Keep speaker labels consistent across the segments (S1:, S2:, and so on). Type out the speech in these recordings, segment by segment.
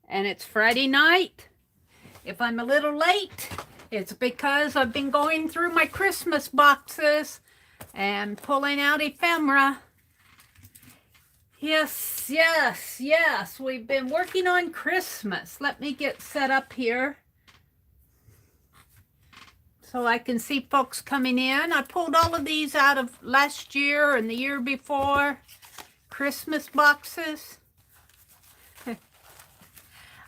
S1: and it's Friday night. If I'm a little late, it's because I've been going through my Christmas boxes and pulling out ephemera. Yes, yes, yes, we've been working on Christmas. Let me get set up here so I can see folks coming in. I pulled all of these out of last year and the year before. Christmas boxes.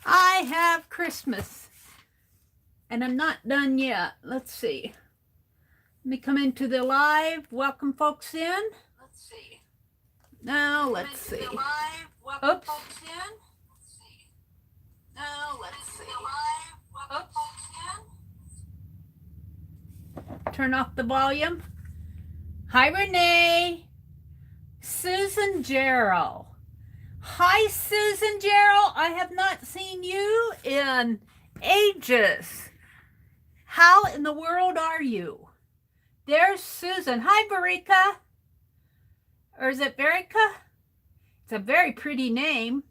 S1: I have Christmas. And I'm not done yet. Let's see. Let me come into the live. Welcome folks in. Let's see. Now let's see. Oops. Now let's see. Oops. Turn off the volume. Hi Renee. Susan Gerald. Hi Susan Gerald. I have not seen you in ages. How in the world are you? There's Susan. Hi, Verika. Or is it Verika? It's a very pretty name.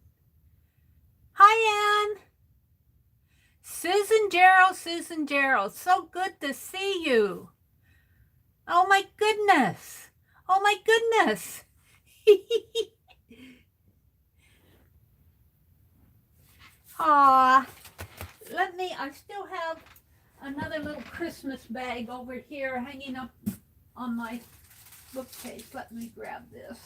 S1: Hi, Ann. Susan Gerald, Susan Gerald. So good to see you. Oh, my goodness. Oh, my goodness. Aw. I still have another little Christmas bag over here hanging up on my bookcase. Let me grab this.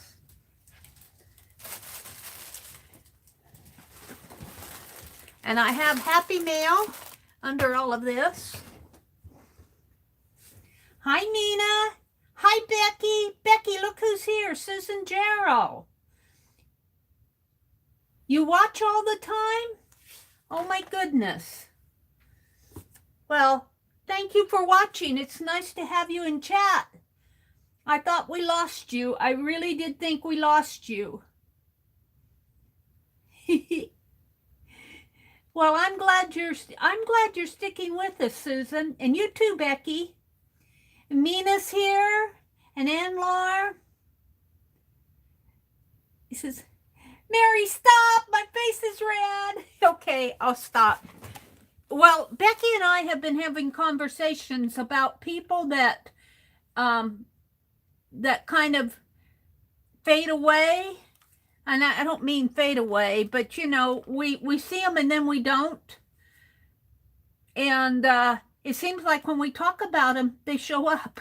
S1: And I have Happy Mail under all of this. Hi, Nina. Hi, Becky. Becky, look who's here. Susan Jarrow. You watch all the time? Oh, my goodness. Well, thank you for watching. It's nice to have you in chat. I thought we lost you. I really did think we lost you. Well, I'm glad you're sticking with us, Susan, and you too, Becky. Mina's here, and Anlar. He says, "Mary, stop! My face is red." Okay, I'll stop. Well, Becky and I have been having conversations about people that that kind of fade away. And I don't mean fade away, but you know, we see them and then we don't. And it seems like when we talk about them, they show up.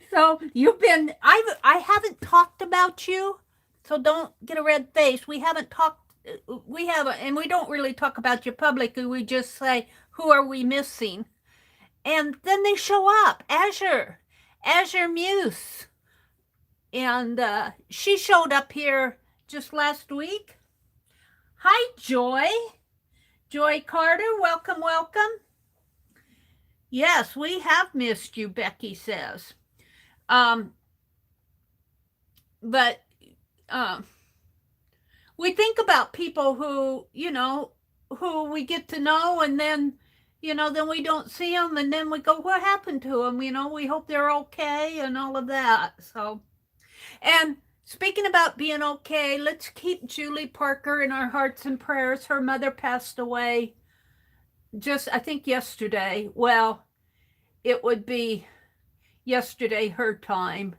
S1: So I haven't talked about you, so don't get a red face. We haven't talked. And we don't really talk about you publicly. We just say, who are we missing? And then they show up. Azure Muse. And she showed up here just last week. Hi, Joy. Joy Carter, welcome, welcome. Yes, we have missed you, Becky says. But we think about people who, you know, who we get to know, and then, you know, then we don't see them, and then we go, what happened to them? You know, we hope they're okay and all of that. So, and speaking about being okay, let's keep Julie Parker in our hearts and prayers. Her mother passed away just, I think, yesterday. Well, it would be yesterday her time.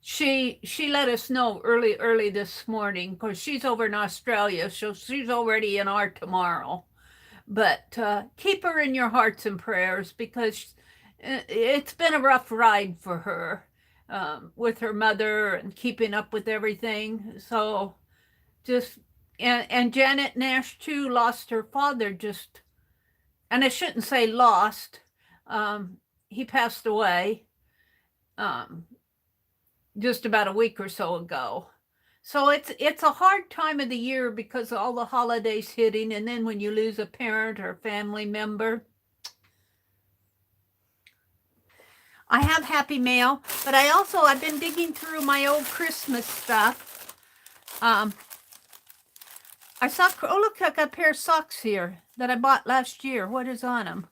S1: She let us know early this morning, because she's over in Australia, so she's already in our tomorrow. But keep her in your hearts and prayers, because it's been a rough ride for her with her mother and keeping up with everything. So just, and Janet Nash too lost her father just, and I shouldn't say lost, he passed away just about a week or so ago. So it's a hard time of the year because of all the holidays hitting, and then when you lose a parent or family member. I have Happy Mail, but I've been digging through my old Christmas stuff. I saw, oh look, I got a pair of socks here that I bought last year. What is on them?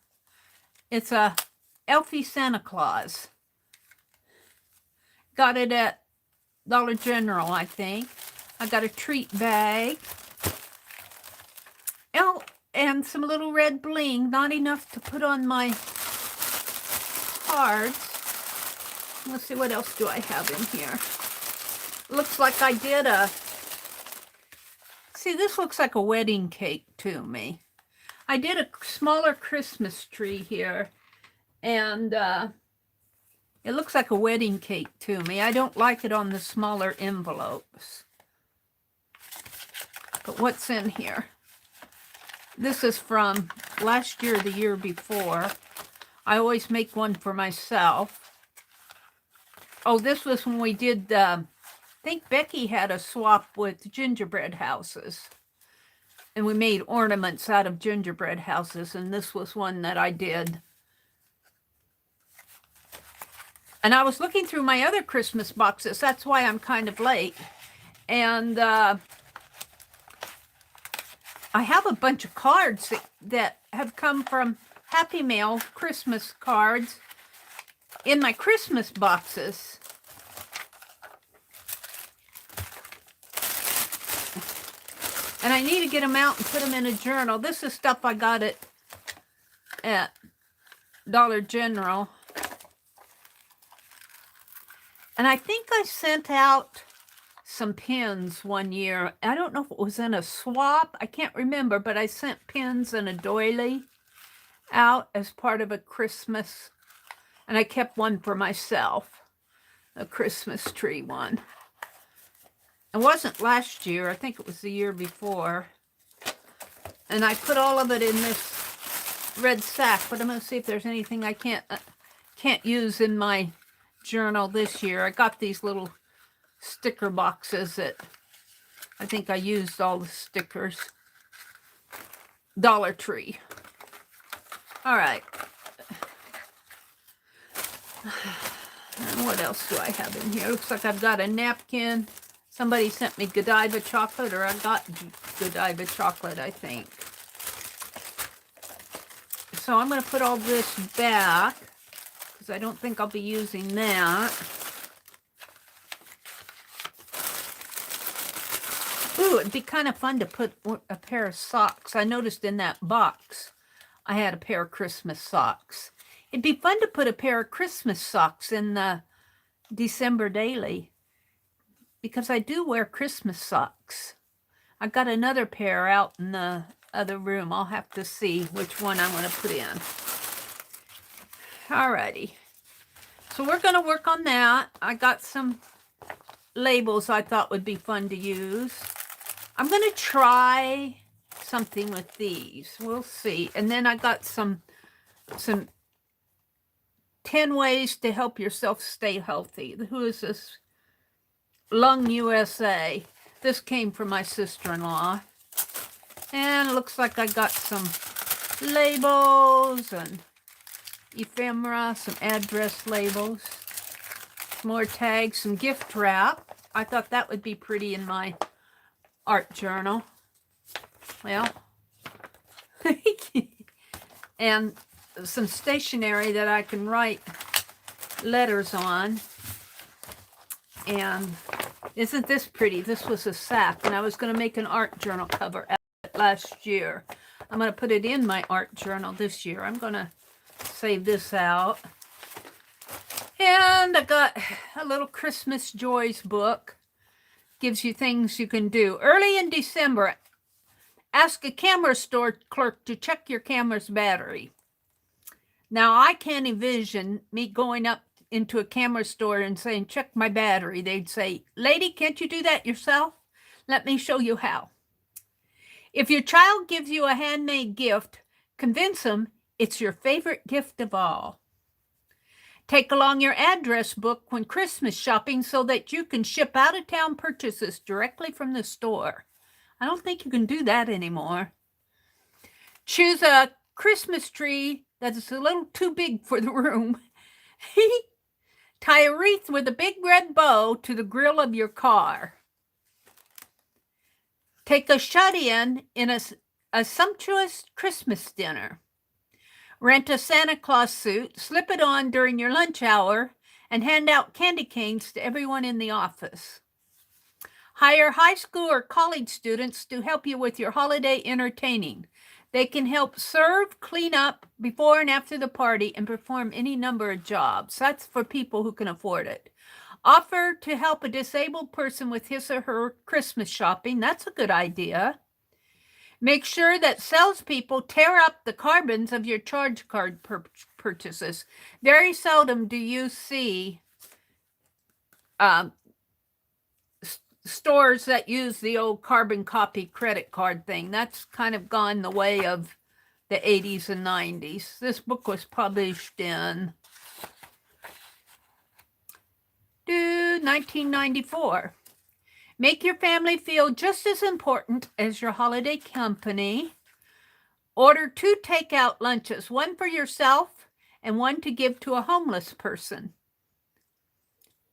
S1: It's a Elfie Santa Claus. Got it at Dollar General, I think. I got a treat bag. Oh, and some little red bling, not enough to put on my cards. Let's see, what else do I have in here? Looks like I did a... See, this looks like a wedding cake to me. I did a smaller Christmas tree here, and it looks like a wedding cake to me. I don't like it on the smaller envelopes. But what's in here? This is from last year, the year before. I always make one for myself. Oh, this was when we did, I think Becky had a swap with gingerbread houses. And we made ornaments out of gingerbread houses, and this was one that I did. And I was looking through my other Christmas boxes. That's why I'm kind of late. And I have a bunch of cards that have come from Happy Mail Christmas cards in my Christmas boxes. And I need to get them out and put them in a journal. This is stuff I got at Dollar General. And I think I sent out some pins one year. I don't know if it was in a swap. I can't remember, but I sent pins and a doily out as part of a Christmas. And I kept one for myself, a Christmas tree one. It wasn't last year. I think it was the year before. And I put all of it in this red sack, but I'm going to see if there's anything I can't use in my journal this year. I got these little sticker boxes that I think I used all the stickers. Dollar Tree. All right. And what else do I have in here? Looks like I've got a napkin. Somebody sent me Godiva chocolate, or I got Godiva chocolate, I think. So I'm going to put all this back, because I don't think I'll be using that. Ooh, it'd be kind of fun to put a pair of socks. I noticed in that box I had a pair of Christmas socks. It'd be fun to put a pair of Christmas socks in the December daily, because I do wear Christmas socks. I got another pair out in the other room. I'll have to see which one I'm going to put in. Alrighty. So we're going to work on that. I got some labels I thought would be fun to use. I'm going to try something with these. We'll see. And then I got some 10 ways to help yourself stay healthy. Who is this? Lung USA. This came from my sister-in-law. And it looks like I got some labels and ephemera, some address labels, more tags, some gift wrap. I thought that would be pretty in my art journal. Well, and some stationery that I can write letters on. And isn't this pretty? This was a sack, and I was going to make an art journal cover last year. I'm going to put it in my art journal this year. I'm going to save this out. And I got a little Christmas Joys book. Gives you things you can do. Early in December, ask a camera store clerk to check your camera's battery. Now, I can't envision me going up into a camera store and saying, check my battery. They'd say, lady, can't you do that yourself? Let me show you how. If your child gives you a handmade gift, convince them it's your favorite gift of all. Take along your address book when Christmas shopping so that you can ship out-of-town purchases directly from the store. I don't think you can do that anymore. Choose a Christmas tree that's a little too big for the room. Tie a wreath with a big red bow to the grill of your car. Take a shut-in in a sumptuous Christmas dinner. Rent a Santa Claus suit, slip it on during your lunch hour, and hand out candy canes to everyone in the office. Hire high school or college students to help you with your holiday entertaining. They can help serve, clean up before and after the party, and perform any number of jobs. That's for people who can afford it. Offer to help a disabled person with his or her Christmas shopping. That's a good idea. Make sure that salespeople tear up the carbons of your charge card purchases. Very seldom do you see stores that use the old carbon copy credit card thing. That's kind of gone the way of the 80s and 90s. This book was published in 1994. Make your family feel just as important as your holiday company. Order 2 takeout lunches, one for yourself and one to give to a homeless person.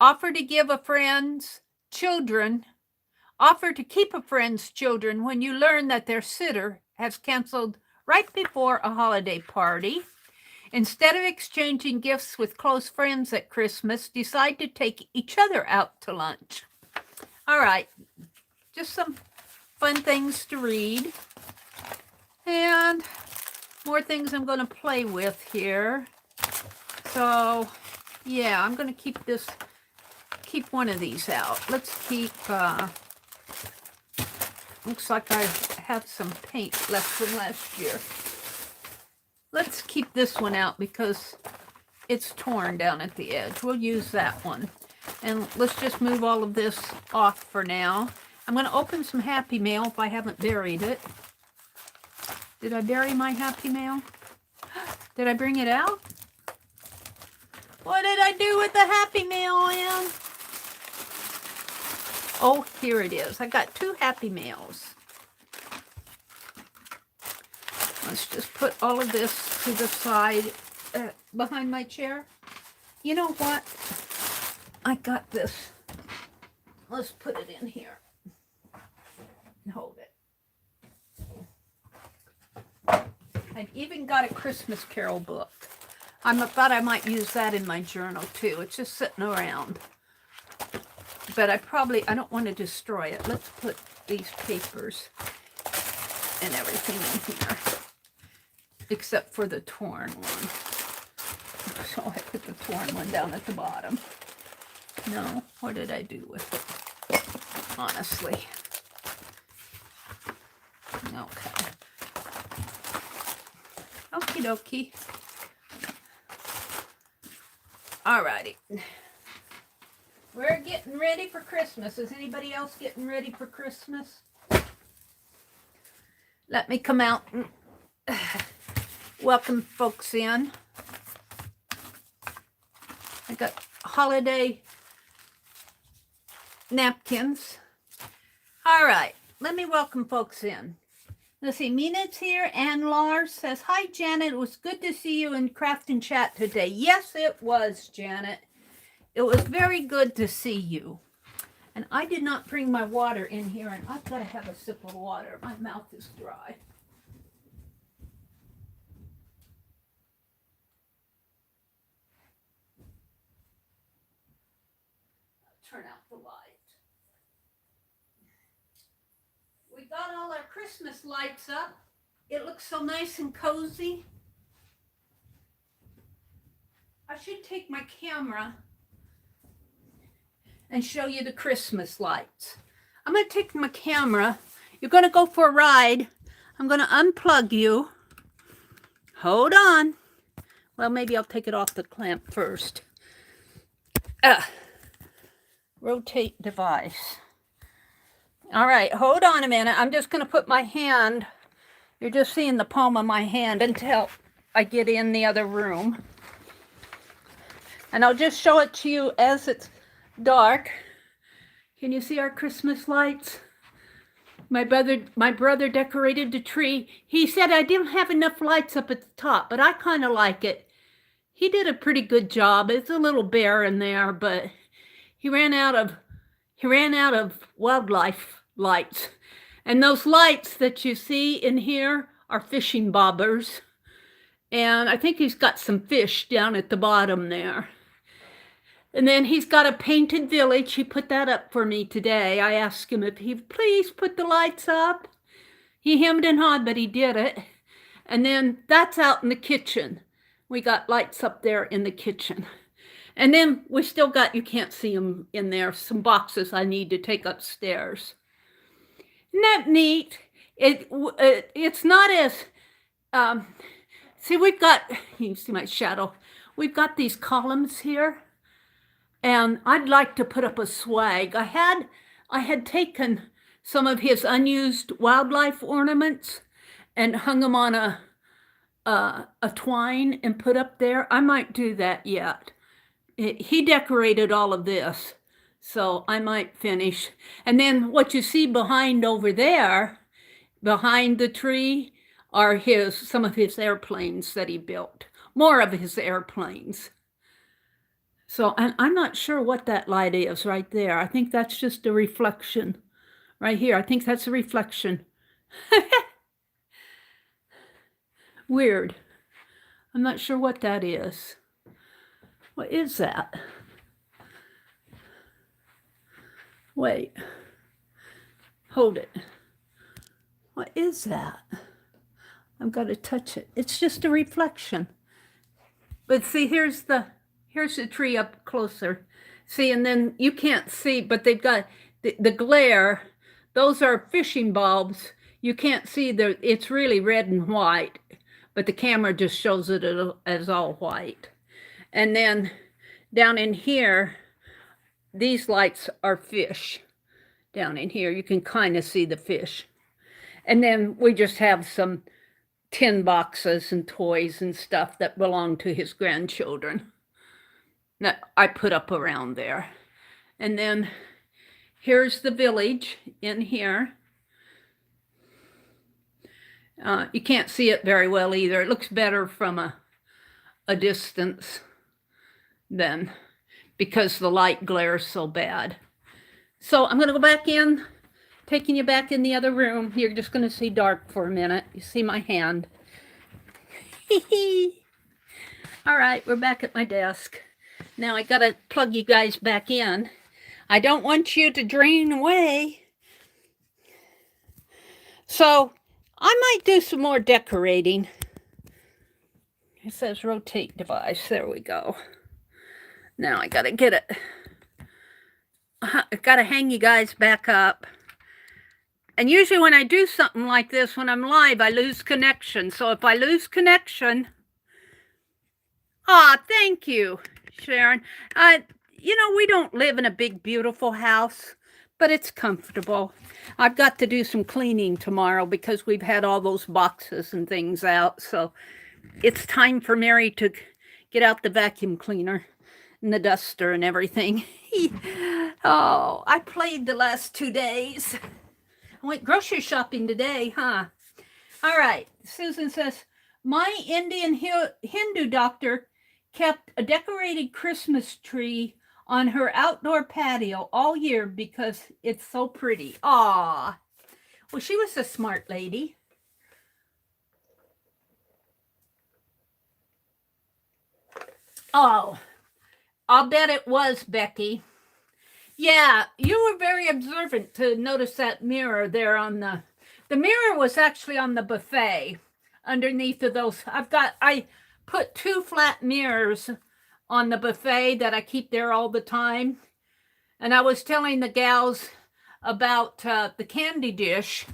S1: Offer to keep a friend's children when you learn that their sitter has canceled right before a holiday party. Instead of exchanging gifts with close friends at Christmas, decide to take each other out to lunch. All right, just some fun things to read. And more things I'm going to play with here. So, yeah, I'm going to keep one of these out. Let's keep, looks like I have some paint left from last year. Let's keep this one out because it's torn down at the edge. We'll use that one. And let's just move all of this off for now. I'm going to open some Happy Mail if I haven't buried it. Did I bury my Happy Mail? Did I bring it out? What did I do with the Happy Mail, Ann? Oh, here it is. I got 2 Happy Mails. Let's just put all of this to the side behind my chair. You know what? I got this. Let's put it in here. Hold it. I've even got a Christmas Carol book. I thought I might use that in my journal too. It's just sitting around. But I don't want to destroy it. Let's put these papers and everything in here. Except for the torn one. So I put the torn one down at the bottom. No, what did I do with it? Honestly. Okay. Okie dokie. Alrighty. We're getting ready for Christmas. Is anybody else getting ready for Christmas? Let me come out and welcome folks in. I got holiday napkins. All right, let me welcome folks in. Let's see, Mina's here. Ann Lars says, hi, Janet. It was good to see you in Craft and Chat today. Yes, it was, Janet. It was very good to see you. And I did not bring my water in here, and I've got to have a sip of water. My mouth is dry. Turn out the light. We got all our Christmas lights up. It looks so nice and cozy. I should take my camera and show you the Christmas lights. I'm going to take my camera. You're going to go for a ride. I'm going to unplug you. Hold on. Well, maybe I'll take it off the clamp first. Rotate device. All right, hold on a minute. I'm just going to put my hand. You're just seeing the palm of my hand until I get in the other room. And I'll just show it to you as it's dark. Can you see our Christmas lights? My brother decorated the tree. He said I didn't have enough lights up at the top, but I kind of like it. He did a pretty good job. It's a little bare in there, but he ran out of wildlife lights. And those lights that you see in here are fishing bobbers. And I think he's got some fish down at the bottom there. And then he's got a painted village. He put that up for me today. I asked him if he'd please put the lights up. He hemmed and hawed, but he did it. And then that's out in the kitchen. We got lights up there in the kitchen. And then we still got, you can't see them in there, some boxes I need to take upstairs. Isn't that neat? It's not as, see, we've got, you see my shadow. We've got these columns here. And I'd like to put up a swag. I had taken some of his unused wildlife ornaments and hung them on a twine and put up there. I might do that yet. He decorated all of this, so I might finish. And then what you see behind over there, behind the tree, are some of his airplanes that he built. More of his airplanes. So I'm not sure what that light is right there. I think that's just a reflection. Right here, I think that's a reflection. Weird. I'm not sure what that is. What is that? Wait. Hold it. What is that? I've got to touch it. It's just a reflection. But see, here's the tree up closer. See, and then you can't see, but they've got the glare. Those are fishing bulbs. You can't see it's really red and white, but the camera just shows it as all white. And then down in here, these lights are fish. Down in here, you can kind of see the fish. And then we just have some tin boxes and toys and stuff that belong to his grandchildren that I put up around there. And then here's the village in here. You can't see it very well either. It looks better from a distance than, because the light glares so bad. So I'm going to go back in, taking you back in the other room. You're just going to see dark for a minute. You see my hand. All right, we're back at my desk. Now I got to plug you guys back in. I don't want you to drain away. So I might do some more decorating. It says rotate device. There we go. Now I got to get it. I got to hang you guys back up. And usually when I do something like this, when I'm live, I lose connection. So if I lose connection, thank you, Sharon. You know, we don't live in a big, beautiful house, but it's comfortable. I've got to do some cleaning tomorrow because we've had all those boxes and things out. So it's time for Mary to get out the vacuum cleaner and the duster and everything. Oh, I played the last 2 days. I went grocery shopping today, huh? All right. Susan says, my Indian Hindu doctor kept a decorated Christmas tree on her outdoor patio all year because it's so pretty. Aw. Well, she was a smart lady. Oh, I'll bet it was, Becky. Yeah, you were very observant to notice that mirror there on the mirror was actually on the buffet underneath of those. I put 2 flat mirrors on the buffet that I keep there all the time. And I was telling the gals about the candy dish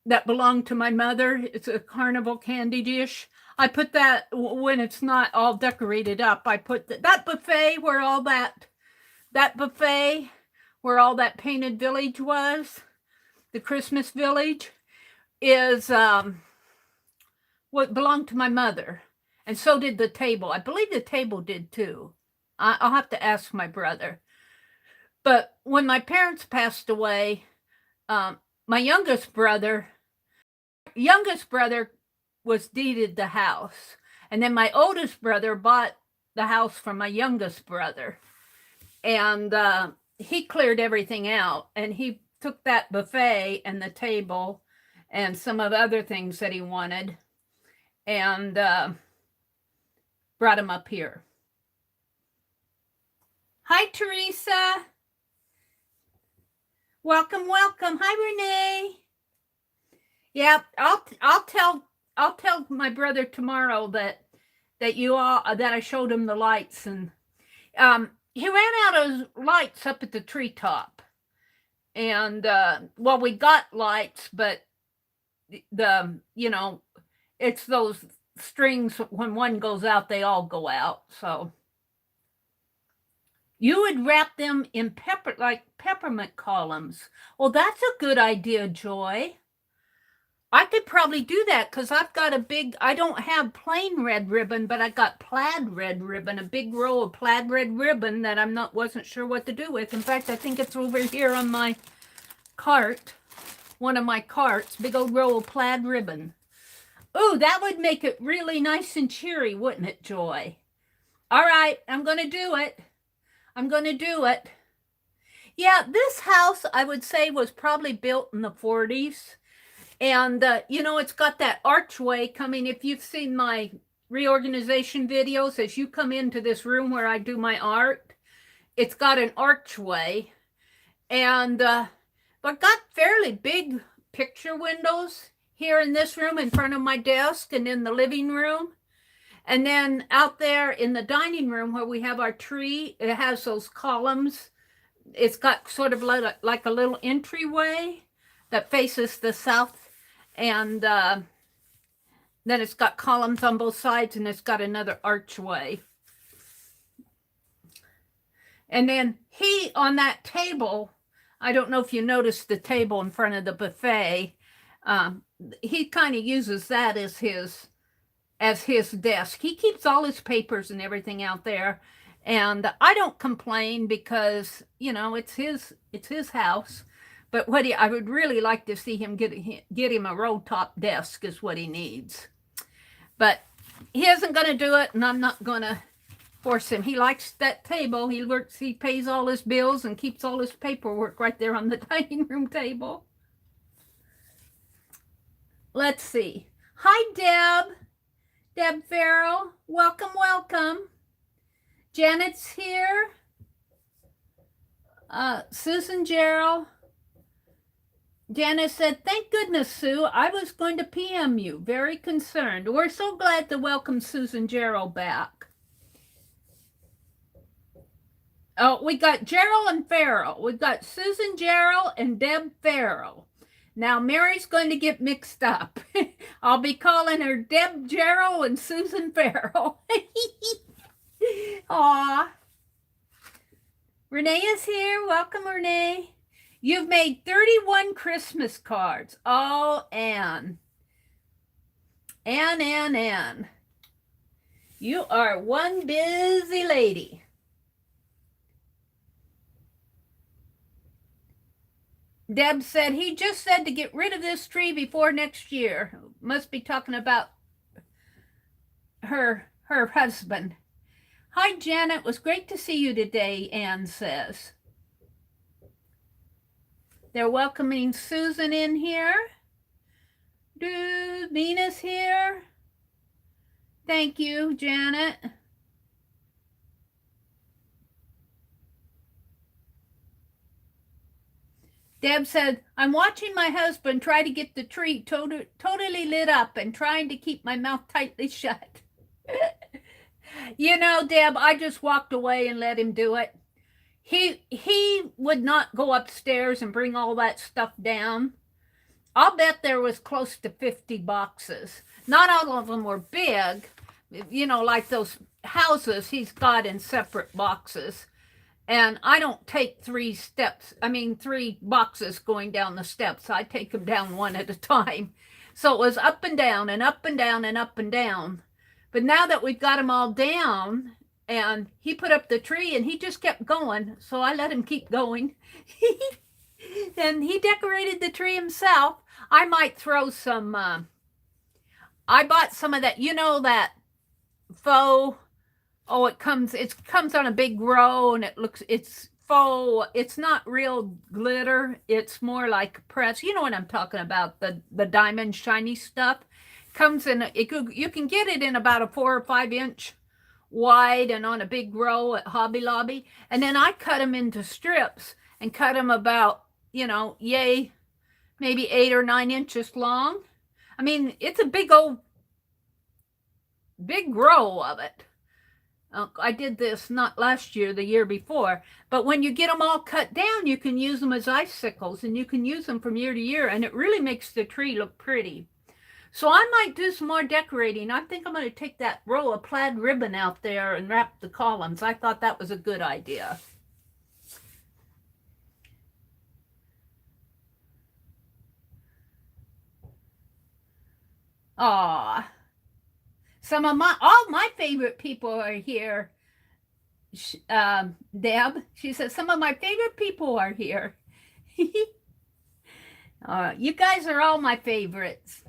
S1: that belonged to my mother. It's a carnival candy dish. I put that when it's not all decorated up. I put that buffet where all that buffet where all that painted village was, the Christmas village, is what belonged to my mother. And so did the table. I believe the table did too. I'll have to ask my brother. But when my parents passed away, my youngest brother was deeded the house. And then my oldest brother bought the house from my youngest brother. And he cleared everything out. And he took that buffet and the table and some of the other things that he wanted and brought them up here. Hi, Teresa. Welcome, welcome. Hi, Renee. Yeah, I'll tell my brother tomorrow that I showed him the lights, and he ran out of lights up at the treetop, and well, we got lights, but the it's those strings, when one goes out they all go out. So you would wrap them in peppermint columns. Well, that's a good idea, Joy. I could probably do that because I've got I don't have plain red ribbon, but I got plaid red ribbon, a big roll of plaid red ribbon that wasn't sure what to do with. In fact, I think it's over here on my cart, one of my carts, big old roll of plaid ribbon. Ooh, that would make it really nice and cheery, wouldn't it, Joy? All right, I'm going to do it. I'm going to do it. Yeah, this house, I would say, was probably built in the 40s. And, it's got that archway coming. If you've seen my reorganization videos, as you come into this room where I do my art, it's got an archway. And I've got fairly big picture windows here in this room in front of my desk and in the living room. And then out there in the dining room where we have our tree, it has those columns. It's got sort of like a little entryway that faces the south. And then it's got columns on both sides, and it's got another archway. And then on that table, I don't know if you noticed the table in front of the buffet, he kind of uses that as his desk. He keeps all his papers and everything out there. And I don't complain because, it's his house. But I would really like to see him get him a roll top desk is what he needs. But he isn't going to do it, and I'm not going to force him. He likes that table. He pays all his bills and keeps all his paperwork right there on the dining room table. Let's see. Hi, Deb Farrell. Welcome, welcome. Janet's here. Susan Gerald. Janice said, "Thank goodness, Sue. I was going to PM you. Very concerned. We're so glad to welcome Susan Gerald back." Oh, we got Gerald and Farrell. We've got Susan Gerald and Deb Farrell. Now, Mary's going to get mixed up. I'll be calling her Deb Gerald and Susan Farrell. Aw. Renee is here. Welcome, Renee. You've made 31 Christmas cards. Oh, Anne. Anne. You are one busy lady. Deb said, he just said to get rid of this tree before next year. Must be talking about her husband. Hi, Janet. It was great to see you today, Anne says. They're welcoming Susan in here. Nina's here. Thank you, Janet. Deb said, I'm watching my husband try to get the tree totally lit up and trying to keep my mouth tightly shut. Deb, I just walked away and let him do it. He would not go upstairs and bring all that stuff down. I'll bet there was close to 50 boxes. Not all of them were big, like those houses he's got in separate boxes. And I don't take 3 boxes going down the steps. I take them down one at a time. So it was up and down and up and down and up and down. But now that we've got them all down, and he put up the tree and he just kept going. So I let him keep going. And he decorated the tree himself. I might throw some, I bought some of that, that faux, it comes on a big row and it's faux. It's not real glitter. It's more like press. You know what I'm talking about, the diamond shiny stuff. Comes in, you can get it in about a 4 or 5 inch wide and on a big row at Hobby Lobby. And then I cut them into strips and cut them about, yay, maybe 8 or 9 inches long. I mean, it's a big row of it. I did this not last year, the year before. But when you get them all cut down, you can use them as icicles, and you can use them from year to year, and it really makes the tree look pretty. So I might do some more decorating. I think I'm going to take that roll of plaid ribbon out there and wrap the columns. I thought that was a good idea. Aw. All my favorite people are here. Deb, she says, some of my favorite people are here. You guys are all my favorites.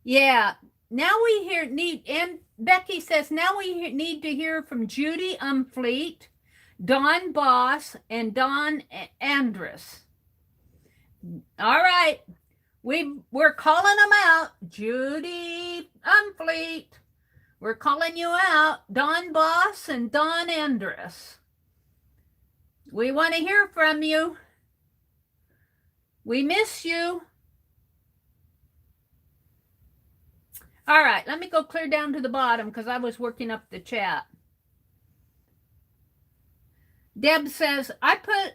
S1: Yeah, now we and Becky says, now we need to hear from Judy Umfleet, Don Boss, and Don Andrus. All right. We're calling them out. Judy Umfleet. We're calling you out. Don Boss and Don Andrus. We want to hear from you. We miss you. All right, let me go clear down to the bottom because I was working up the chat. Deb says, I put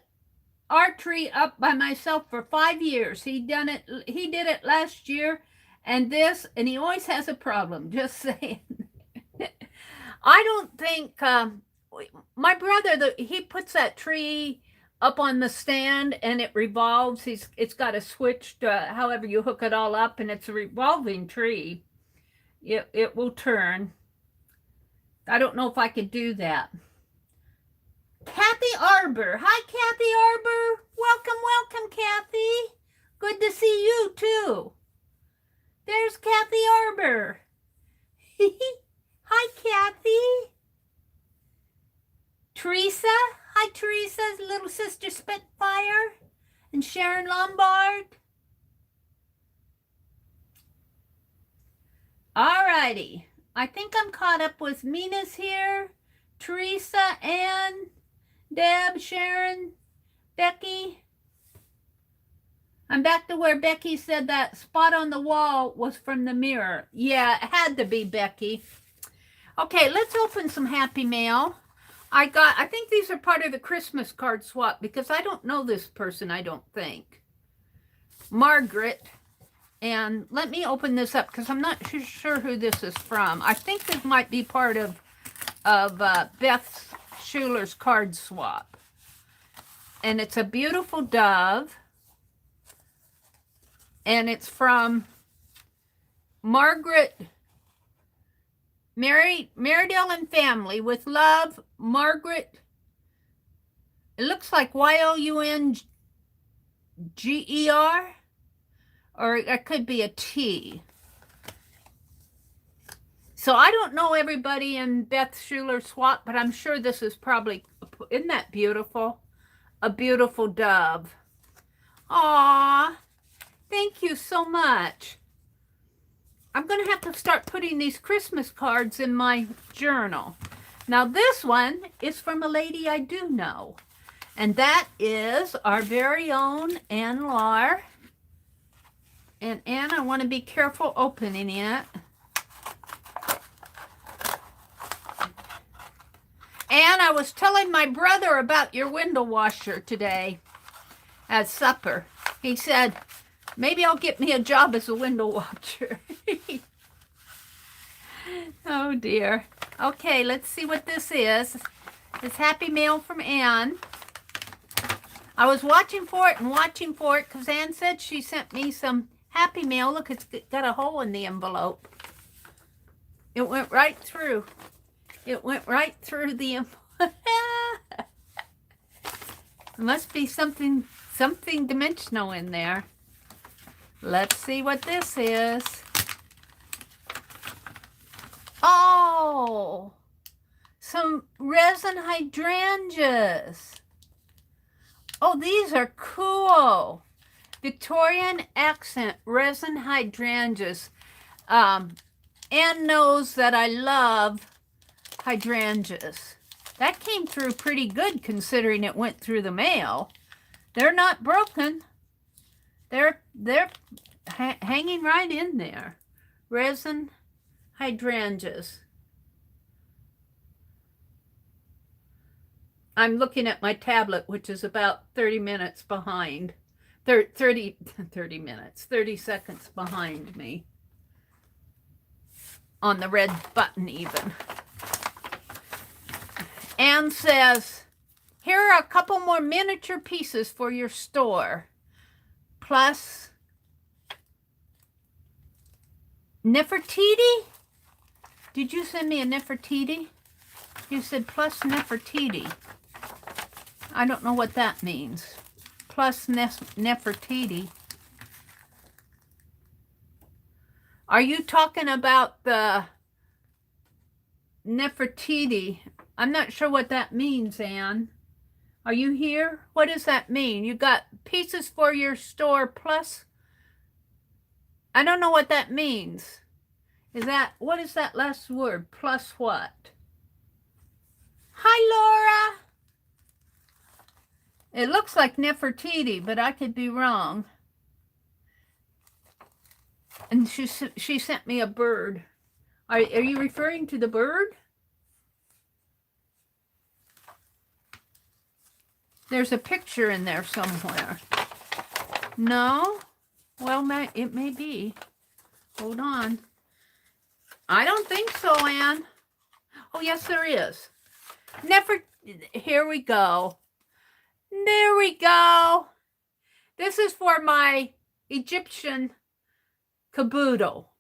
S1: our tree up by myself for 5 years. He did it last year and he always has a problem. Just saying. I don't think my brother, he puts that tree up on the stand and it revolves. It's got a switch to however you hook it all up, and it's a revolving tree. It will turn. I don't know if I could do that. Kathy Arbor. Hi, Kathy Arbor. Welcome, Kathy. Good to see you, too. There's Kathy Arbor. Hi, Kathy. Teresa. Hi, Teresa's little sister Spitfire. And Sharon Lombard. All righty. I think I'm caught up with Mina's here. Teresa, Ann, Deb, Sharon, Becky. I'm back to where Becky said that spot on the wall was from the mirror. Yeah, it had to be, Becky. Okay, let's open some Happy Mail. I think these are part of the Christmas card swap because I don't know this person, I don't think. Margaret. And let me open this up because I'm not sure who this is from. I think this might be part of Beth Schuler's card swap. And it's a beautiful dove. And it's from Margaret, Meridel and family. With love, Margaret. It looks like Youngerer. Or it could be a T. So I don't know everybody in Beth Schuler swap, but I'm sure this is probably, isn't that beautiful? A beautiful dove. Aww. Thank you so much. I'm going to have to start putting these Christmas cards in my journal. Now this one is from a lady I do know. And that is our very own Ann Lar. And Ann, I want to be careful opening it. Ann, I was telling my brother about your window washer today at supper. He said, maybe I'll get me a job as a window washer. Oh dear. Okay, let's see what this is. It's Happy Mail from Ann. I was watching for it because Ann said she sent me some Happy Mail. Look, it's got a hole in the envelope. It went right through. It went right through the envelope. There must be something dimensional in there. Let's see what this is. Oh, some resin hydrangeas. Oh, these are cool. Victorian accent resin hydrangeas. Anne knows that I love hydrangeas. That came through pretty good considering it went through the mail. They're not broken. They're hanging right in there. Resin hydrangeas. I'm looking at my tablet, which is about 30 minutes behind. 30 seconds behind me. On the red button even. Anne says, here are a couple more miniature pieces for your store. Plus Nefertiti? Did you send me a Nefertiti? You said plus Nefertiti. I don't know what that means. Plus Nefertiti. Are you talking about the Nefertiti? I'm not sure what that means, Anne. Are you here? What does that mean? You got pieces for your store plus? I don't know what that means. What is that last word? Plus what? Hi, Laura. It looks like Nefertiti, but I could be wrong. And she sent me a bird. Are you referring to the bird? There's a picture in there somewhere. No? Well, it may be. Hold on. I don't think so, Anne. Oh, yes, there is. Here we go. There we go. This is for my Egyptian caboodle.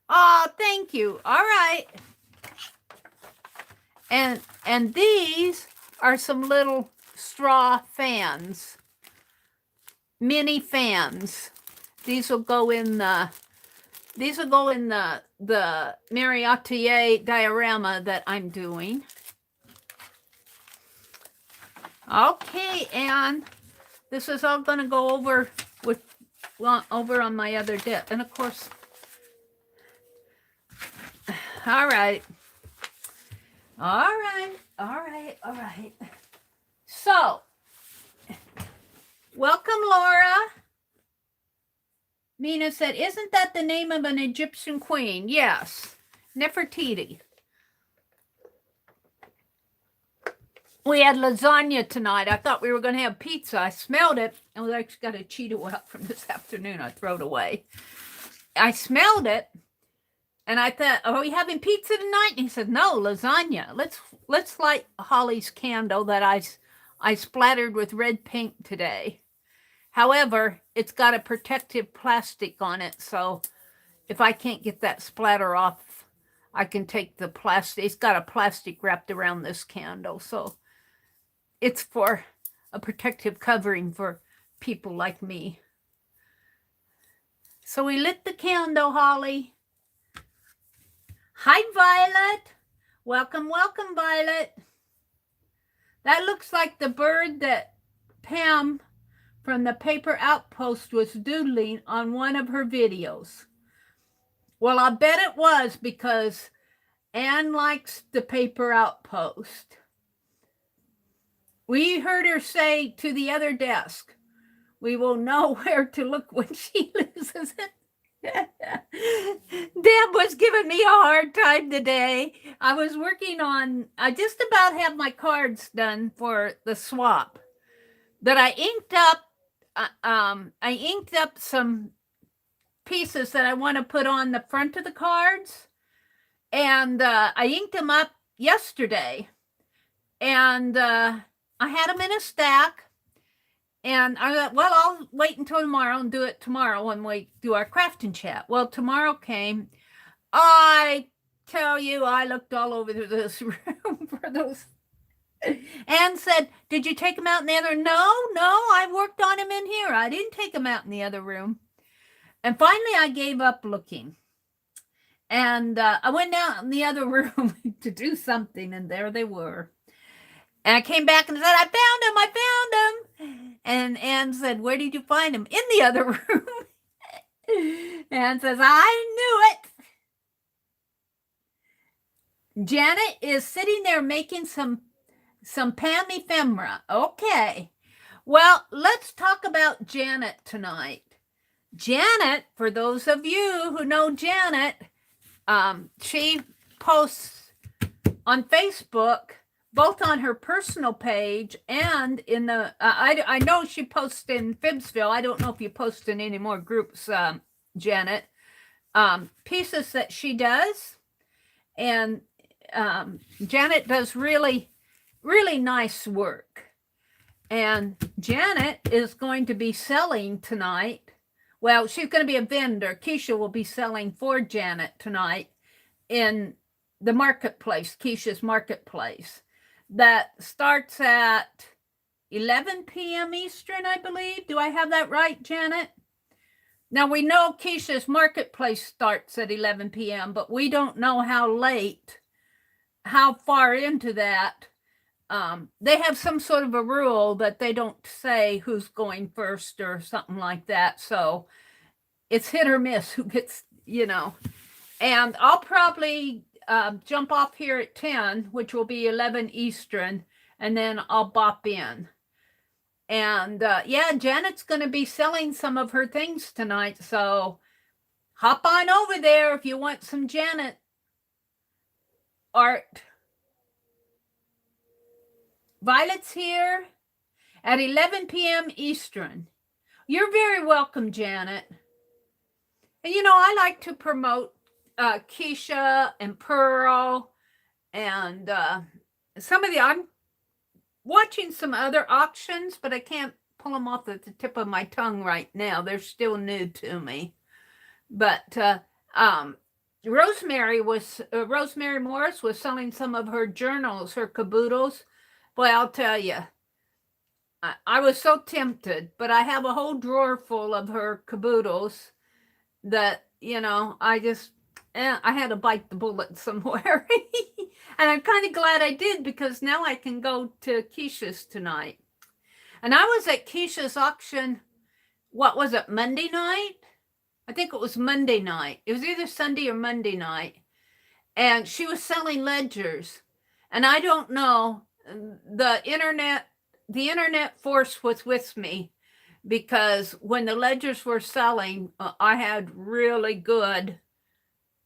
S1: Oh, thank you. All right. And these are some little straw fans. Mini fans. These will go in the the.meri.atelier diorama that I'm doing. Okay, Anne. This is all going to go over over on my other desk. And of course, all right. So, welcome, Laura. Mina said, isn't that the name of an Egyptian queen? Yes, Nefertiti. We had lasagna tonight. I thought we were going to have pizza. I smelled it. I was actually got a Cheeto out from this afternoon. I threw it away. I smelled it, and I thought, are we having pizza tonight? And he said, no, lasagna. Let's light Holly's candle that I splattered with red paint today. However, it's got a protective plastic on it, so if I can't get that splatter off, I can take the plastic. It's got a plastic wrapped around this candle, so it's for a protective covering for people like me. So we lit the candle, Holly. Hi, Violet. Welcome, welcome, Violet. That looks like the bird that Pam from the Paper Outpost was doodling on one of her videos. Well, I bet it was because Anne likes the Paper Outpost. We heard her say to the other desk, we will know where to look when she loses it. Deb was giving me a hard time today. I was working on, I just about have my cards done for the swap. That I inked up some pieces that I want to put on the front of the cards. And I inked them up yesterday. And I had them in a stack. And I thought, well, I'll wait until tomorrow and do it tomorrow when we do our crafting chat. Well, tomorrow came. I tell you, I looked all over this room for those. Anne said, did you take them out in the other? No, I worked on them in here. I didn't take them out in the other room. And finally, I gave up looking. And I went out in the other room to do something, and there they were. And I came back and said, I found them. And Anne said, where did you find them? In the other room. Anne says, I knew it. Janet is sitting there making some Pam ephemera. Okay. Well, let's talk about Janet tonight. Janet, for those of you who know Janet, she posts on Facebook, both on her personal page and in the, I know she posts in Phibbsville. I don't know if you post in any more groups, Janet, pieces that she does. And Janet does really, really nice work. And Janet is going to be selling tonight. Well, she's going to be a vendor. Keisha will be selling for Janet tonight in the marketplace, Keisha's marketplace. That starts at 11 p.m. Eastern, I believe. Do I have that right, Janet? Now, we know Keisha's marketplace starts at 11 p.m., but we don't know how late, how far into that. They have some sort of a rule that they don't say who's going first or something like that. So it's hit or miss who gets, And I'll probably jump off here at 10, which will be 11 Eastern, and then I'll bop in. And yeah, Janet's going to be selling some of her things tonight. So hop on over there if you want some Janet art. Violet's here at 11 p.m. Eastern. You're very welcome, Janet. And I like to promote Keisha and Pearl and some of I'm watching some other auctions, but I can't pull them off at the tip of my tongue right now. They're still new to me. But Rosemary Morris was selling some of her journals, her caboodles. Boy, I'll tell you, I was so tempted, but I have a whole drawer full of her caboodles that, I had to bite the bullet somewhere. And I'm kind of glad I did, because now I can go to Keisha's tonight. And I was at Keisha's auction, what was it, Monday night? I think it was Monday night. It was either Sunday or Monday night. And she was selling ledgers. And I don't know, the internet force was with me, because when the ledgers were selling, I had really good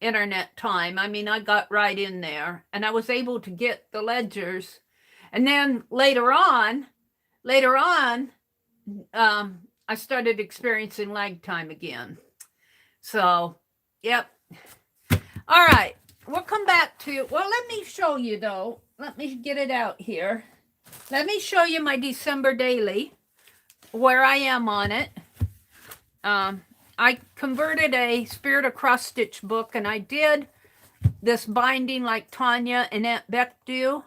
S1: internet time. I mean, I got right in there and I was able to get the ledgers. And then later on, I started experiencing lag time again. So, yep. All right. We'll come back to, well, let me show you though. Let me get it out here. Let me show you my December daily, where I am on it. I converted a Spirit of Cross Stitch book, and I did this binding like Tanya and Aunt Beck do.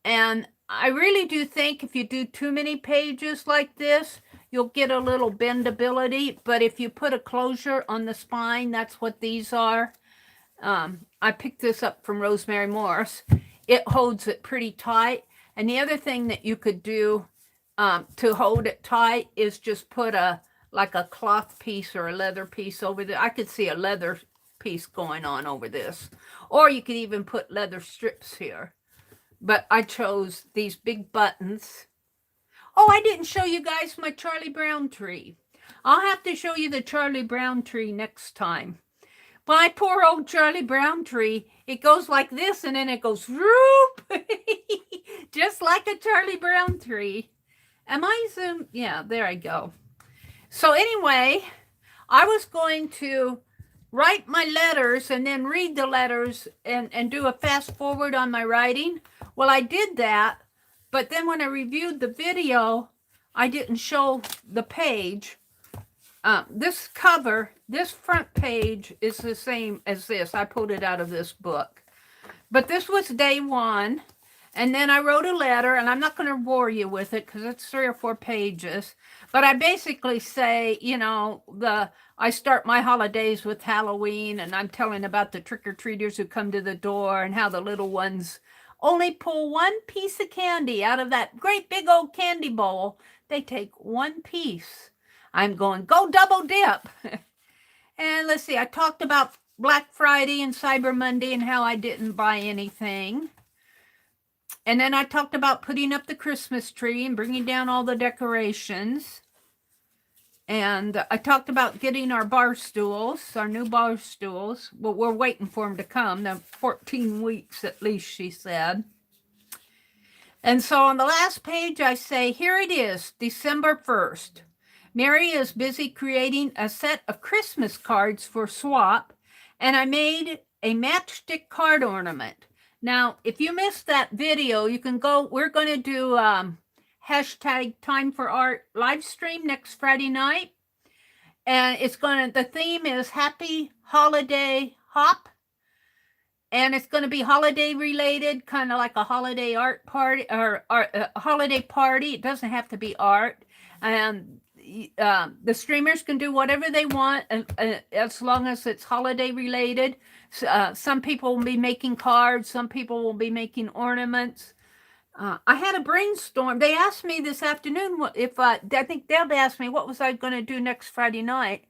S1: And I really do think if you do too many pages like this, you'll get a little bendability. But if you put a closure on the spine, that's what these are. I picked this up from Rosemary Morris. It holds it pretty tight. And the other thing that you could do to hold it tight is just put a cloth piece or a leather piece over there. I could see a leather piece going on over this. Or you could even put leather strips here. But I chose these big buttons. Oh, I didn't show you guys my Charlie Brown tree. I'll have to show you the Charlie Brown tree next time. My poor old Charlie Brown tree, it goes like this and then it goes whoop, just like a Charlie Brown tree. Am I zoomed? Yeah, there I go. So anyway, I was going to write my letters and then read the letters and do a fast forward on my writing. Well, I did that, but then when I reviewed the video, I didn't show the page. This cover, this front page is the same as this. I pulled it out of this book. But this was day one. And then I wrote a letter, and I'm not going to bore you with it because it's 3 or 4 pages. But I basically say, I start my holidays with Halloween, and I'm telling about the trick-or-treaters who come to the door and how the little ones only pull one piece of candy out of that great big old candy bowl. They take one piece. I'm going, go double dip. And let's see, I talked about Black Friday and Cyber Monday and how I didn't buy anything. And then I talked about putting up the Christmas tree and bringing down all the decorations. And I talked about getting our bar stools, our new bar stools. Well, we're waiting for them to come. They're 14 weeks at least, she said. And so on the last page, I say, here it is, December 1st. Meri is busy creating a set of Christmas cards for swap, and I made a matchstick card ornament. Now, if you missed that video, you can go, we're going to do hashtag Time for Art live stream next Friday night. And it's going to, the theme is Happy Holiday Hop. And it's going to be holiday related, kind of like a holiday art party or a holiday party. It doesn't have to be art. And the streamers can do whatever they want as long as it's holiday related. Some people will be making cards. Some people will be making ornaments. I had a brainstorm. They asked me this afternoon if I think they'll ask me what was I going to do next Friday night.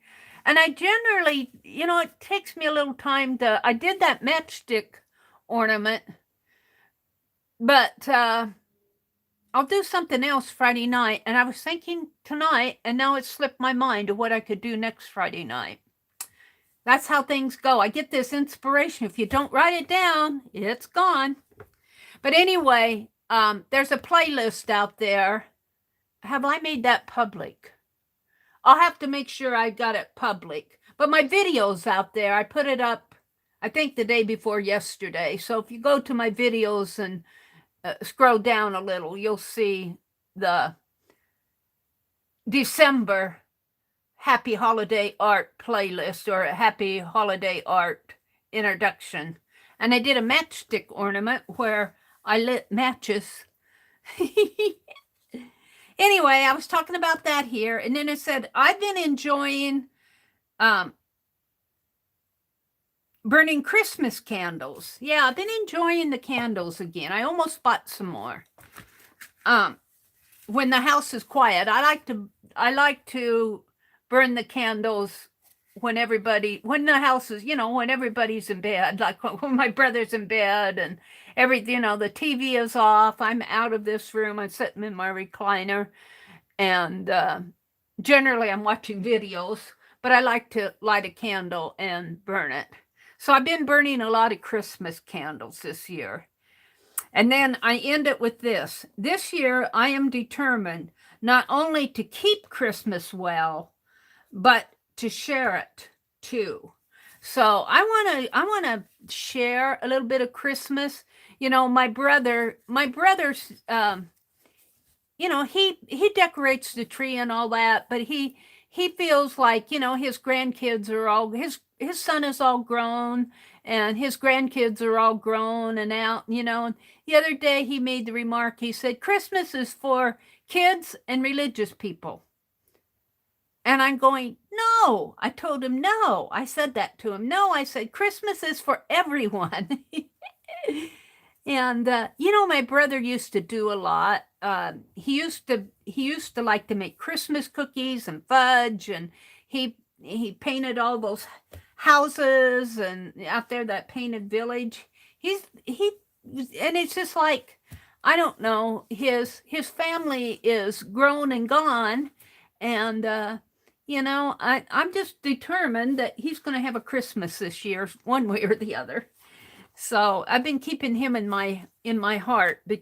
S1: And I generally, it takes me a little time I did that matchstick ornament, but I'll do something else Friday night. And I was thinking tonight, and now it slipped my mind of what I could do next Friday night. That's how things go. I get this inspiration. If you don't write it down, it's gone. But anyway, there's a playlist out there. Have I made that public? I'll have to make sure I got it public. But my video's out there. I put it up, I think, the day before yesterday. So if you go to my videos and scroll down a little, you'll see the December Happy Holiday Art playlist or a Happy Holiday Art introduction. And I did a matchstick ornament where I lit matches. Anyway, I was talking about that here. And then it said, I've been enjoying burning Christmas candles. Yeah, I've been enjoying the candles again. I almost bought some more. When the house is quiet, I like to burn the candles when the house is, when everybody's in bed, like when my brother's in bed and everything, the TV is off. I'm out of this room. I'm sitting in my recliner, and generally I'm watching videos, but I like to light a candle and burn it. So I've been burning a lot of Christmas candles this year. And then I end it with this. This year, I am determined not only to keep Christmas well, but to share it too. So I want to share a little bit of Christmas. My brother's, he decorates the tree and all that, but he feels like, his grandkids are all, his son is all grown and his grandkids are all grown and out, and the other day he made the remark, he said, Christmas is for kids and religious people. And I'm going, no. I told him, no. I said that to him. No, I said, Christmas is for everyone. And, my brother used to do a lot. He used to like to make Christmas cookies and fudge. And he painted all those houses and out there, that painted village. And it's just like, I don't know, his family is grown and gone. And, I'm just determined that he's going to have a Christmas this year, one way or the other. So I've been keeping him in my heart and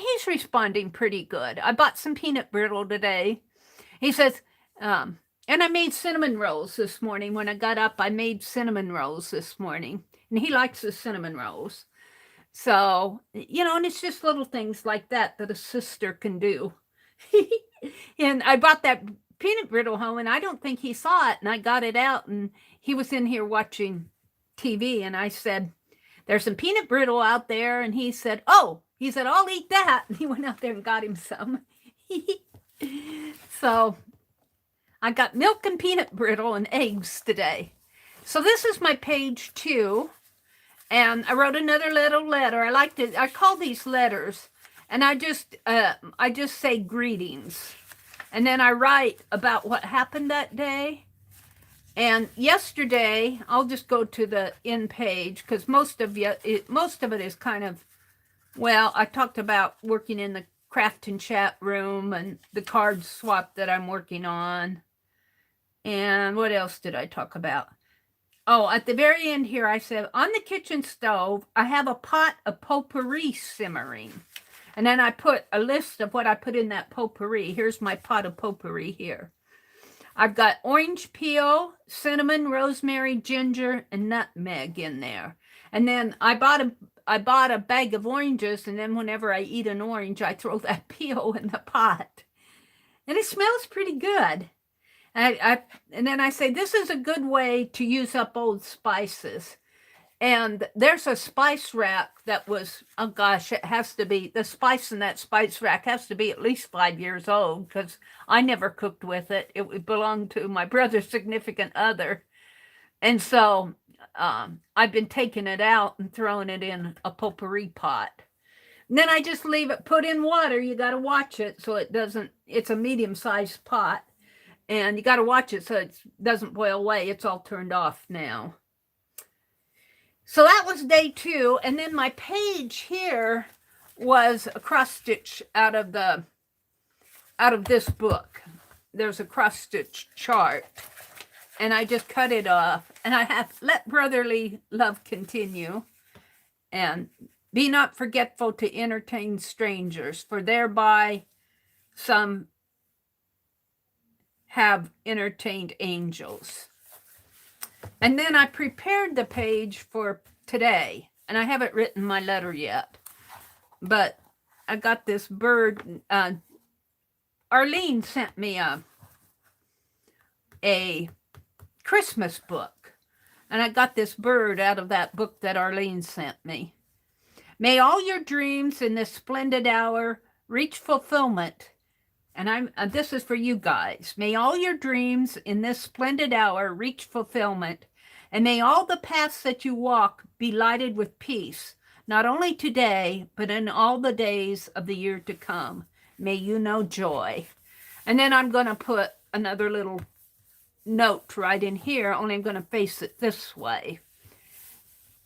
S1: he's responding pretty good. I bought some peanut brittle today. He says, and I made cinnamon rolls this morning. When I got up, I made cinnamon rolls this morning, and he likes the cinnamon rolls. So, and it's just little things like that a sister can do. And I brought that peanut brittle home, and I don't think he saw it, and I got it out, and he was in here watching TV, and I said, there's some peanut brittle out there, and he said, I'll eat that, and he went out there and got him some. So I got milk and peanut brittle and eggs today. So this is my page 2, and I wrote another little letter. I call these letters, and I just say greetings. And then I write about what happened that day. And yesterday, I'll just go to the end page because most of it is kind of, well, I talked about working in the craft and chat room and the card swap that I'm working on. And what else did I talk about? Oh, at the very end here, I said, on the kitchen stove, I have a pot of potpourri simmering. And then I put a list of what I put in that potpourri. Here's my pot of potpourri here. I've got orange peel, cinnamon, rosemary, ginger, and nutmeg in there. And then I bought a bag of oranges, and then whenever I eat an orange, I throw that peel in the pot. And it smells pretty good. And then I say, this is a good way to use up old spices. And there's a spice rack that was, oh gosh, it has to be, the spice in that spice rack has to be at least 5 years old because I never cooked with it. It belonged to my brother's significant other. And so I've been taking it out and throwing it in a potpourri pot. And then I just leave it put in water. You got to watch it so it doesn't, it's a medium-sized pot. And you got to watch it so it doesn't boil away. It's all turned off now. So that was day 2. And then my page here was a cross stitch out of this book. There's a cross stitch chart. And I just cut it off. And I have let brotherly love continue. And be not forgetful to entertain strangers, for thereby some have entertained angels. And then I prepared the page for today, and I haven't written my letter yet, but I got this bird. Arlene sent me a Christmas book, and I got this bird out of that book that Arlene sent me. May all your dreams in this splendid hour reach fulfillment. And this is for you guys. May all your dreams in this splendid hour reach fulfillment, and may all the paths that you walk be lighted with peace, not only today, but in all the days of the year to come. May you know joy. And then I'm going to put another little note right in here, only I'm going to face it this way,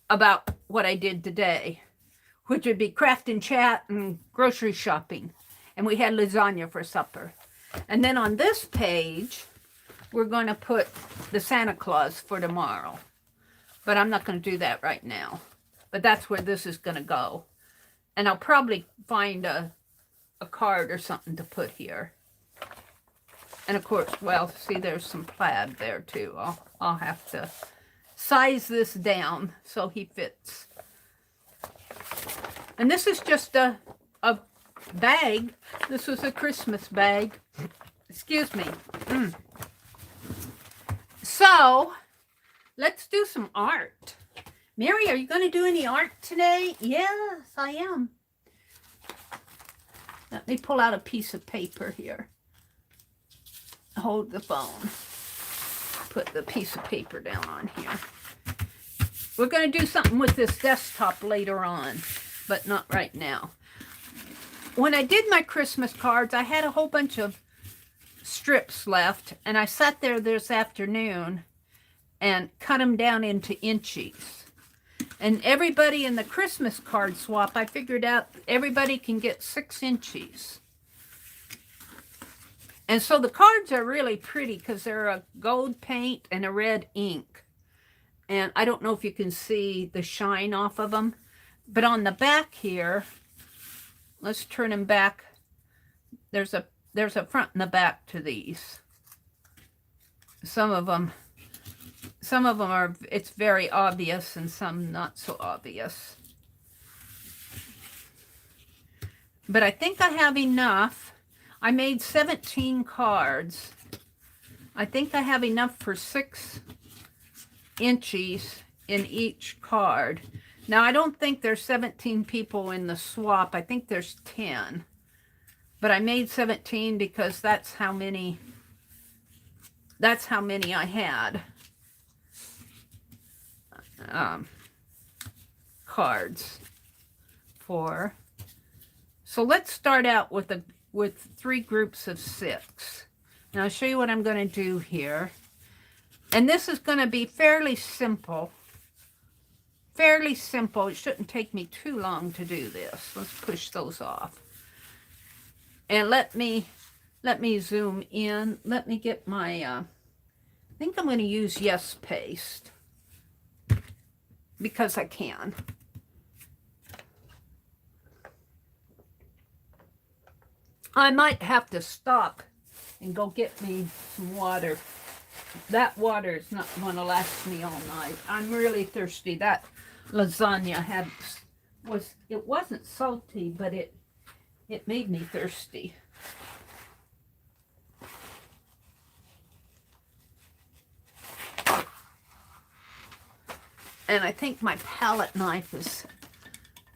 S1: about what I did today, which would be craft and chat and grocery shopping. And we had lasagna for supper. And then on this page, we're going to put the Santa Claus for tomorrow. But I'm not going to do that right now. But that's where this is going to go. And I'll probably find a card or something to put here. And of course, well, see, there's some plaid there too. I'll have to size this down so he fits. And this is just a bag. This was a Christmas bag. Excuse me. So, let's do some art. Mary, are you going to do any art today? Yes, I am. Let me pull out a piece of paper here. Hold the phone. Put the piece of paper down on here. We're going to do something with this desktop later on, but not right now. When I did my Christmas cards, I had a whole bunch of strips left, and I sat there this afternoon and cut them down into inchies. And everybody in the Christmas card swap, I figured out everybody can get 6 inchies. And so the cards are really pretty because they're a gold paint and a red ink. And I don't know if you can see the shine off of them, but on the back here, let's turn them back. There's a front and a back to these. Some of them are, it's very obvious, and some not so obvious. But I think I have enough. I made 17 cards. I think I have enough for 6 inchies in each card. Now, I don't think there's 17 people in the swap. I think there's 10. But I made 17 because that's how many I had. Cards for. So let's start out with 3 groups of 6. Now I'll show you what I'm going to do here. And this is going to be fairly simple. Fairly simple. It shouldn't take me too long to do this. Let's push those off. And let me zoom in. Let me get my, I think I'm going to use Yes Paste. Because I can. I might have to stop and go get me some water. That water is not going to last me all night. I'm really thirsty. That lasagna it wasn't salty, but it made me thirsty. And I think my palette knife is,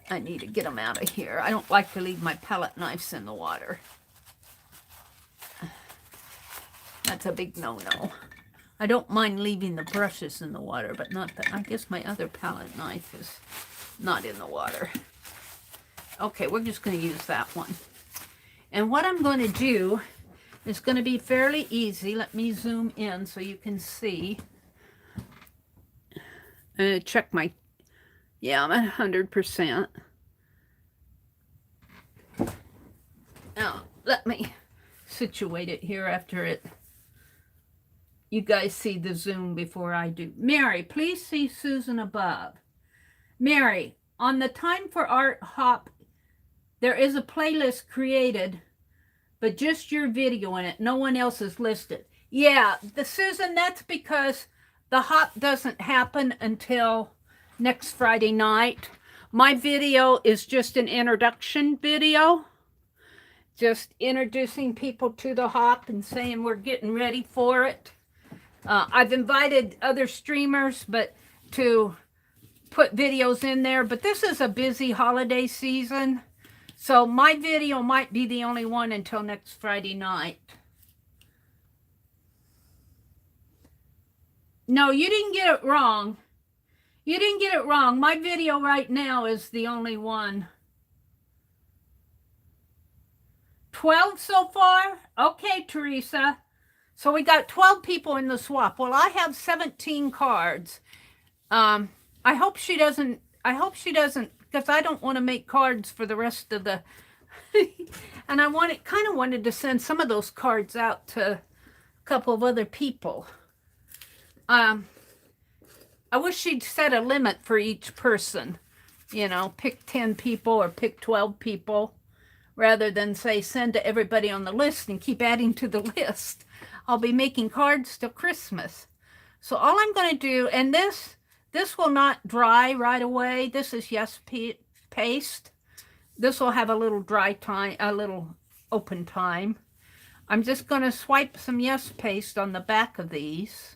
S1: I need to get them out of here. I don't like to leave my palette knives in the water. That's a big no-no. I don't mind leaving the brushes in the water, but not that. I guess my other palette knife is not in the water. Okay, we're just going to use that one. And what I'm going to do is going to be fairly easy. Let me zoom in so you can see. Check my, yeah, I'm at 100%. Now, let me situate it here after it. You guys see the zoom before I do. Mary, please see Susan above. Mary, on the Time for Art Hop, there is a playlist created, but just your video in it. No one else is listed. Yeah, Susan, that's because the hop doesn't happen until next Friday night. My video is just an introduction video. Just introducing people to the hop and saying we're getting ready for it. I've invited other streamers to put videos in there, but this is a busy holiday season, so my video might be the only one until next Friday night. No, you didn't get it wrong. You didn't get it wrong. My video right now is the only one. 12 so far? Okay, Teresa. So we got 12 people in the swap. Well, I have 17 cards. I hope she doesn't, because I don't want to make cards for the rest of the, and I kind of wanted to send some of those cards out to a couple of other people. I wish she'd set a limit for each person. You know, pick 10 people or pick 12 people, rather than say send to everybody on the list and keep adding to the list. I'll be making cards till Christmas. So all I'm going to do, and this will not dry right away. This is Yes Paste. This will have a little dry time, a little open time. I'm just going to swipe some Yes Paste on the back of these.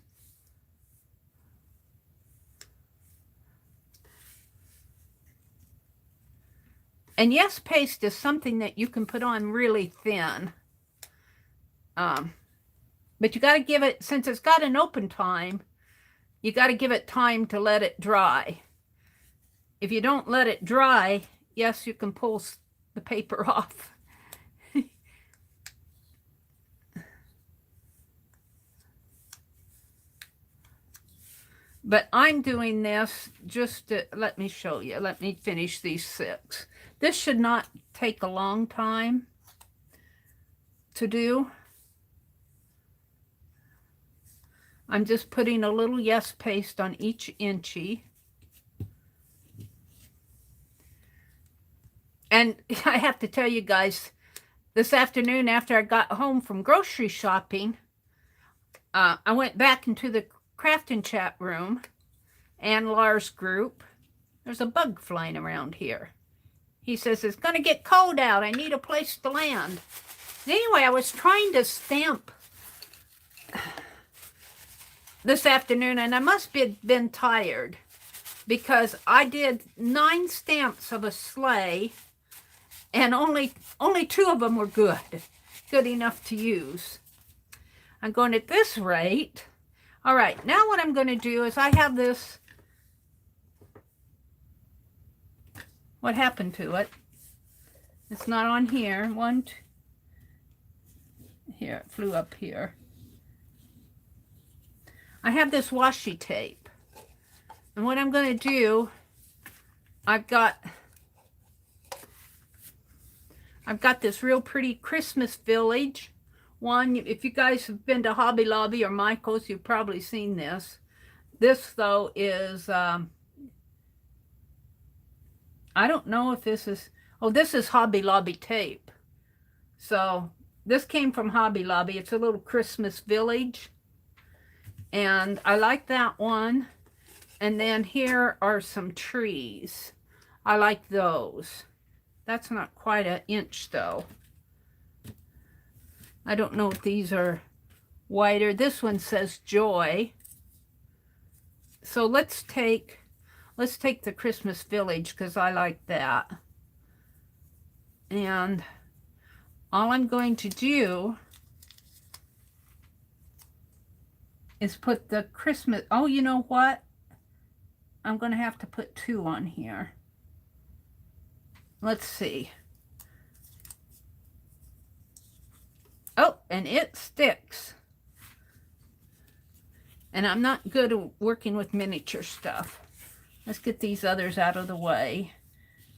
S1: And Yes Paste is something that you can put on really thin. But you got to give it, since it's got an open time, you got to give it time to let it dry. If you don't let it dry, yes, you can pull the paper off. But I'm doing this just to, let me show you. Let me finish these 6. This should not take a long time to do. I'm just putting a little Yes Paste on each Inchie. And I have to tell you guys, this afternoon after I got home from grocery shopping, I went back into the crafting chat room and Lars group. There's a bug flying around here. He says, it's going to get cold out. I need a place to land. Anyway, I was trying to stamp this afternoon, and I must have been tired because I did 9 stamps of a sleigh, and only 2 of them were good enough to use. I'm going at this rate. All right, now what I'm going to do is I have this. What happened to it? It's not on here. Here, it flew up here. I have this washi tape. And what I'm going to do, I've got this real pretty Christmas village one. If you guys have been to Hobby Lobby or Michael's, you've probably seen this. This, though, is, I don't know if this is, oh, this is Hobby Lobby tape. So this came from Hobby Lobby. It's a little Christmas village. And I like that one. And then here are some trees. I like those. That's not quite an inch, though. I don't know if these are wider. This one says joy. So let's take the Christmas village because I like that. And all I'm going to do is put the Christmas, oh, you know what? I'm going to have to put 2 on here. Let's see. Oh, and it sticks. And I'm not good at working with miniature stuff. Let's get these others out of the way.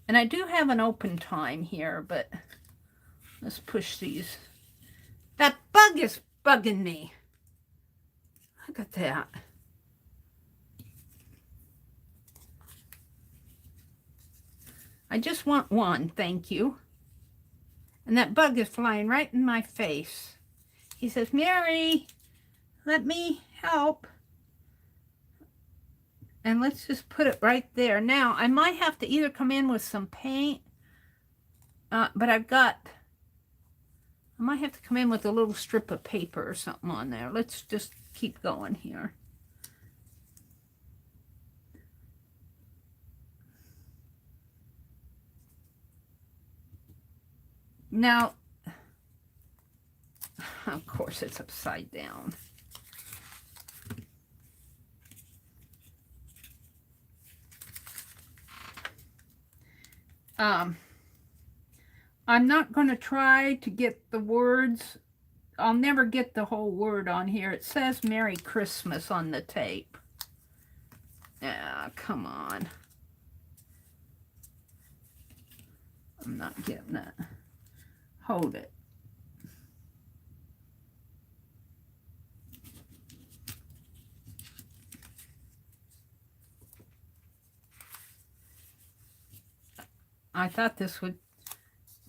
S1: And I do have an open time here, but let's push these. That bug is bugging me. Look at that. I just want one, thank you. And that bug is flying right in my face. He says, Mary, let me help. And let's just put it right there. Now, I might have to either come in with some paint, but I might have to come in with a little strip of paper or something on there. Let's just keep going here. Now, of course, it's upside down. I'm not going to try to get the words. I'll never get the whole word on here. It says Merry Christmas on the tape. Ah, come on. I'm not getting it. Hold it. I thought this would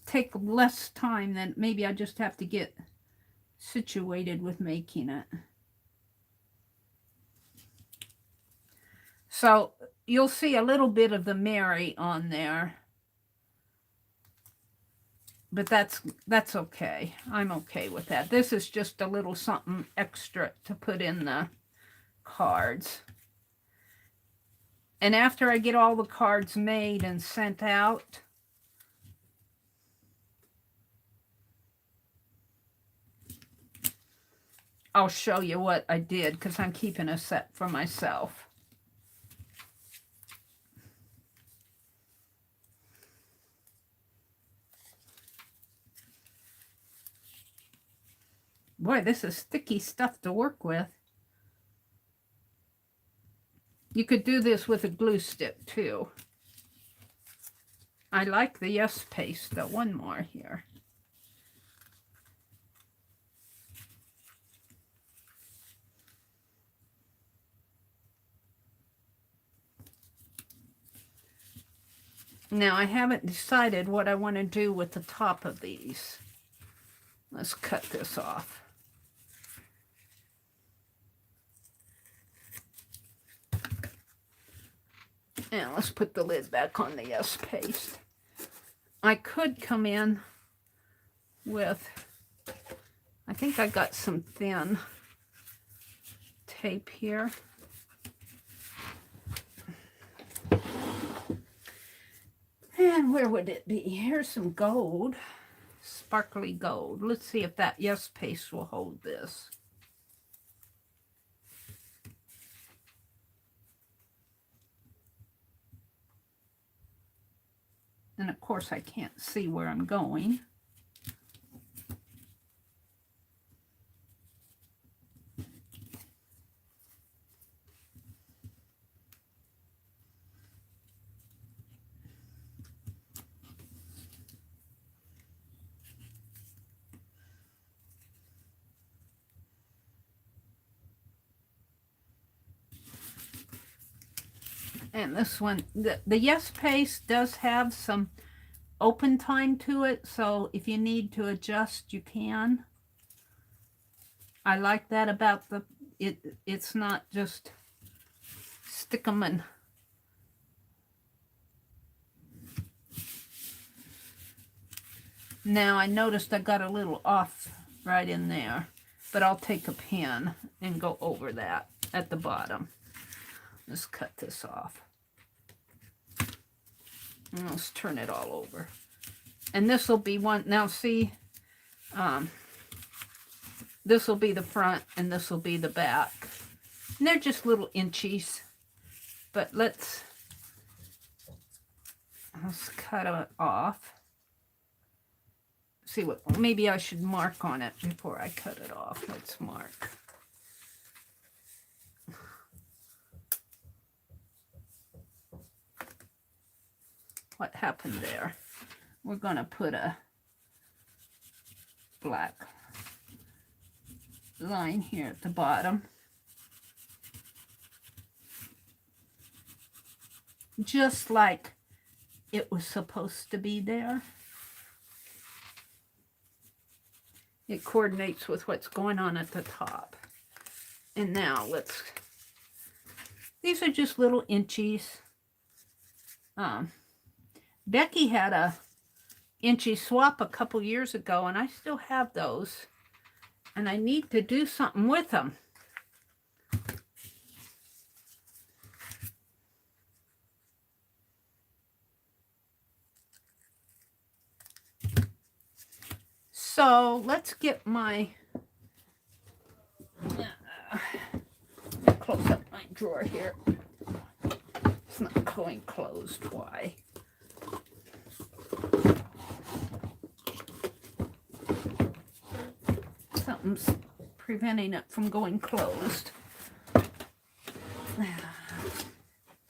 S1: take less time than maybe I just have to get situated with making it. So you'll see a little bit of the Mary on there. But that's okay. I'm okay with that. This is just a little something extra to put in the cards. And after I get all the cards made and sent out, I'll show you what I did because I'm keeping a set for myself. Boy, this is sticky stuff to work with. You could do this with a glue stick too. I like the Yes paste though. One more here. Now I haven't decided what I want to do with the top of these. Let's cut this off. And let's put the lid back on the Yes paste. I could come in with, I think I got some thin tape here. And where would it be? Here's some gold, sparkly gold. Let's see if that Yes paste will hold this. And of course I can't see where I'm going. And this one, the Yes paste does have some open time to it, so if you need to adjust, you can. I like that about it's not just stick them in. Now I noticed I got a little off right in there, but I'll take a pen and go over that at the bottom. Let's cut this off. And let's turn it all over. And this will be one, now see, this will be the front and this will be the back. And they're just little inchies. But let's cut it off. See what, maybe I should mark on it before I cut it off. Let's mark. What happened there? We're going to put a black line here at the bottom. Just like it was supposed to be there. It coordinates with what's going on at the top. And now these are just little inchies. Becky had a Inchie swap a couple years ago, and I still have those. And I need to do something with them. So let's get my, close up my drawer here. It's not going closed, why? Something's preventing it from going closed.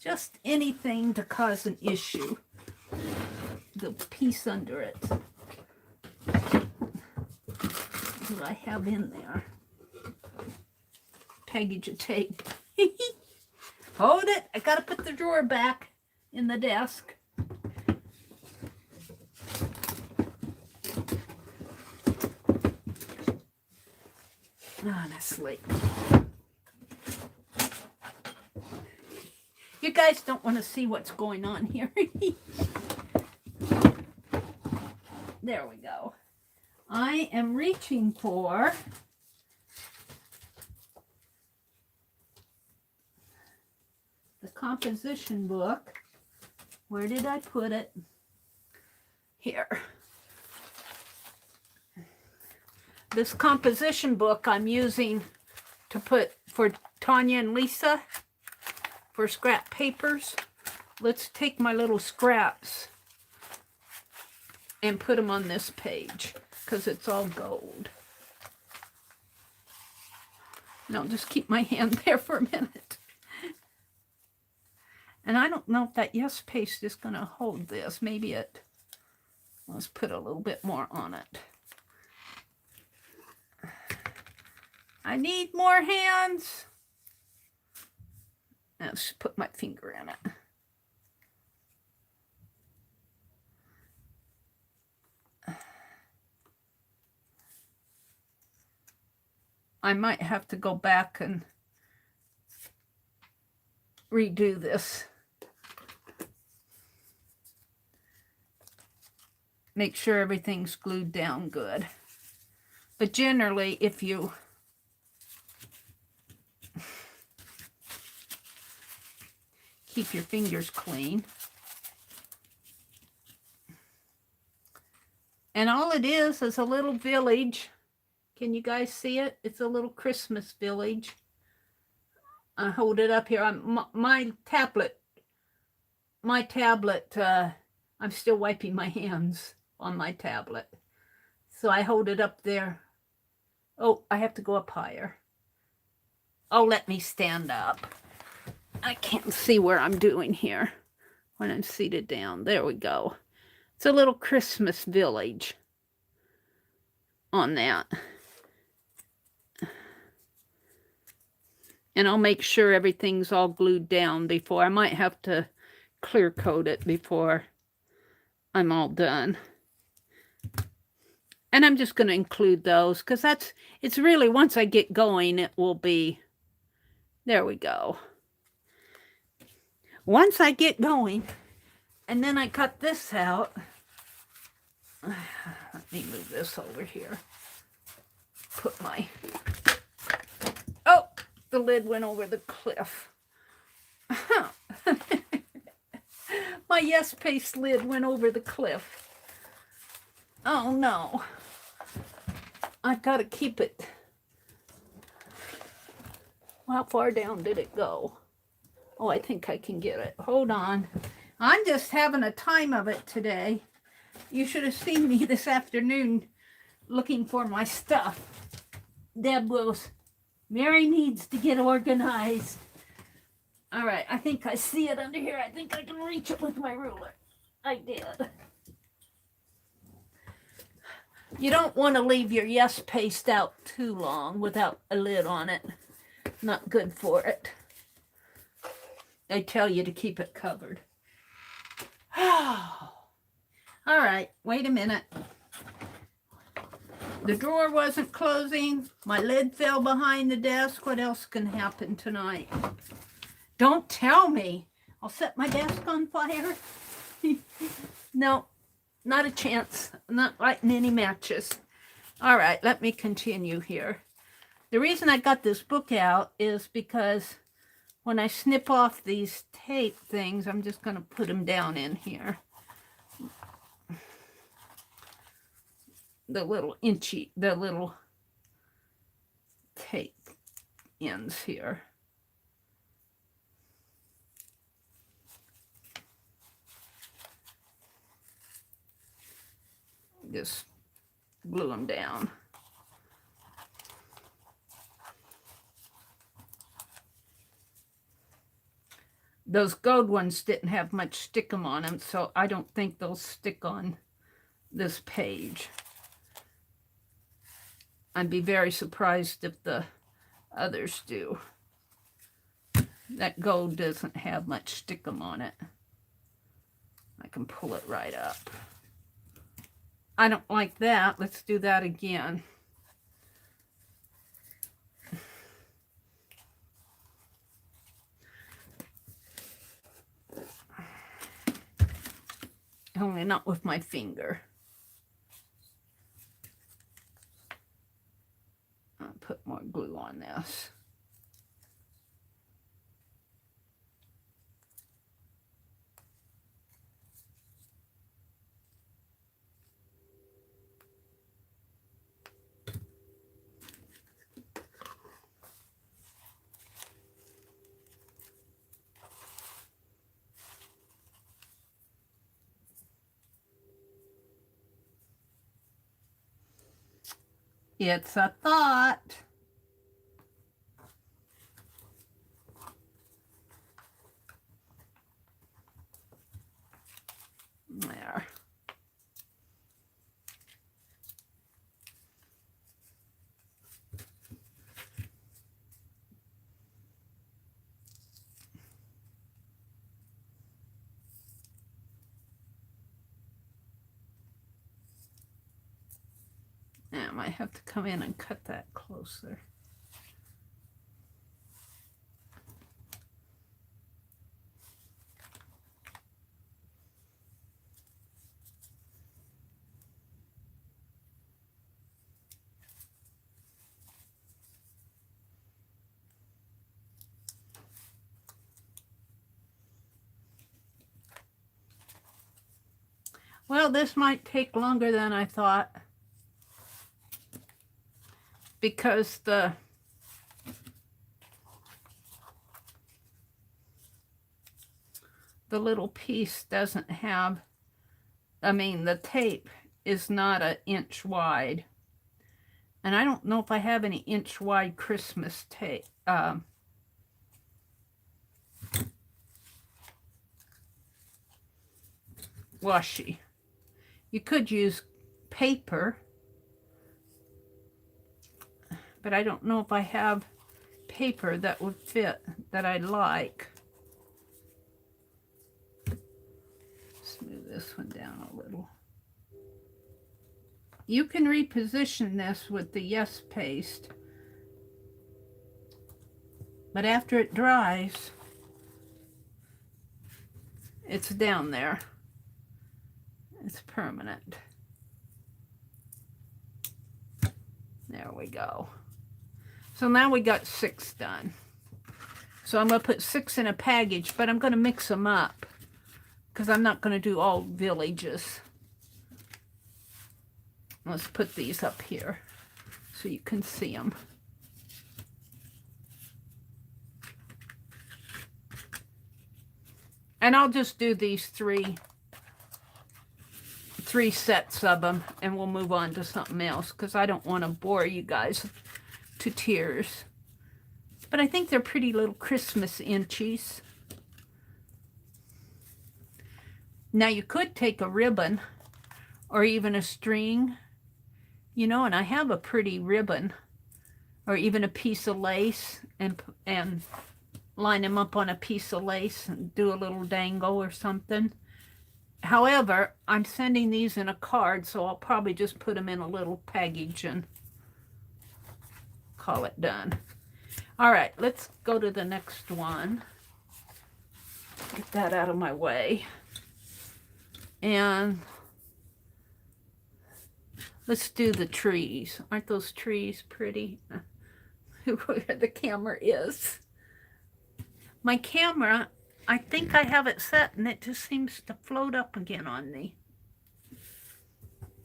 S1: Just anything to cause an issue. The piece under it. What do I have in there? Package of tape. Hold it. I gotta put the drawer back in the desk. Honestly. You guys don't want to see what's going on here. There we go. I am reaching for the composition book. Where did I put it? Here. This composition book I'm using to put for Tanya and Lisa for scrap papers. Let's take my little scraps and put them on this page because it's all gold. And I'll just keep my hand there for a minute. And I don't know if that Yes paste is going to hold this. Maybe it, let's put a little bit more on it. I need more hands. Let's just put my finger in it. I might have to go back and redo this. Make sure everything's glued down good. But generally, if you keep your fingers clean. And all it is a little village. Can you guys see it? It's a little Christmas village. I hold it up here. My tablet, I'm still wiping my hands on my tablet. So I hold it up there. Oh, I have to go up higher. Oh, let me stand up. I can't see where I'm doing here when I'm seated down. There we go. It's a little Christmas village on that. And I'll make sure everything's all glued down before. I might have to clear coat it before I'm all done. And I'm just going to include those because it's really, once I get going, it will be, there we go. Once I get going, and then I cut this out. Let me move this over here. Put my, oh, the lid went over the cliff. My Yes Paste lid went over the cliff. Oh no. I've got to keep it. How far down did it go? Oh, I think I can get it. Hold on. I'm just having a time of it today. You should have seen me this afternoon looking for my stuff. Deb goes, Mary needs to get organized. All right, I think I see it under here. I think I can reach it with my ruler. I did. You don't want to leave your Yes Paste out too long without a lid on it. Not good for it. They tell you to keep it covered. All right, wait a minute. The drawer wasn't closing. My lid fell behind the desk. What else can happen tonight? Don't tell me. I'll set my desk on fire. No, not a chance. I'm not lighting any matches. All right, let me continue here. The reason I got this book out is because when I snip off these tape things, I'm just going to put them down in here. The little the little tape ends here. Just glue them down. Those gold ones didn't have much stickum on them, so I don't think they'll stick on this page. I'd be very surprised if the others do. That gold doesn't have much stickum on it. I can pull it right up. I don't like that. Let's do that again. Only not with my finger. I'll put more glue on this. It's a thought. There. Now I might have to come in and cut that closer. Well, this might take longer than I thought, because the little piece doesn't have, the tape is not an inch wide. And I don't know if I have any inch wide Christmas tape. Washi. You could use paper, but I don't know if I have paper that would fit, that I like. Smooth this one down a little. You can reposition this with the Yes paste, but after it dries, it's down there. It's permanent. There we go. So now we got 6 done. So I'm going to put 6 in a package, but I'm going to mix them up because I'm not going to do all villages. Let's put these up here so you can see them. And I'll just do these three sets of them, and we'll move on to something else because I don't want to bore you guys to tears. But I think they're pretty little Christmas Inchies. Now you could take a ribbon or even a string, you know, and I have a pretty ribbon or even a piece of lace, and line them up on a piece of lace and do a little dangle or something. However, I'm sending these in a card, so I'll probably just put them in a little package and call it done. All right, let's go to the next one. Get that out of my way. And let's do the trees. Aren't those trees pretty? Where the camera is. My camera, I think I have it set and it just seems to float up again on me.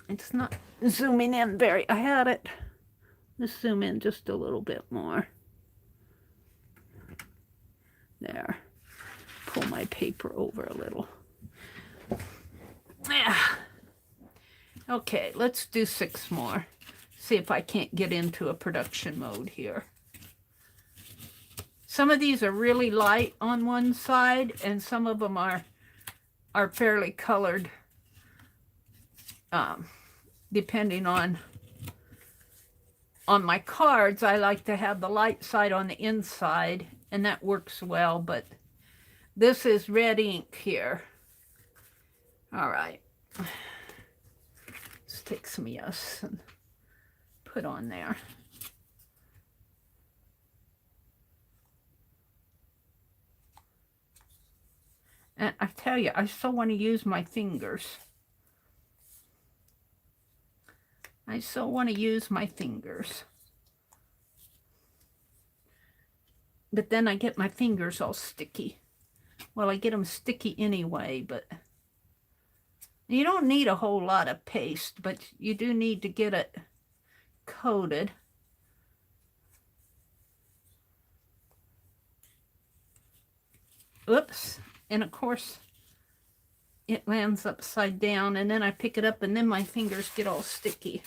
S1: It's not zooming in very, I had it. Let's zoom in just a little bit more. There. Pull my paper over a little. Yeah. Okay, let's do 6 more. See if I can't get into a production mode here. Some of these are really light on one side, and some of them are fairly colored, depending on my cards. I like to have the light side on the inside, and that works well, but this is red ink here. All right. Let's take some Yes and put on there. And I tell you, I still want to use my fingers. I still want to use my fingers. But then I get my fingers all sticky. Well, I get them sticky anyway, but you don't need a whole lot of paste, but you do need to get it coated. Oops. And of course, it lands upside down, and then I pick it up, and then my fingers get all sticky.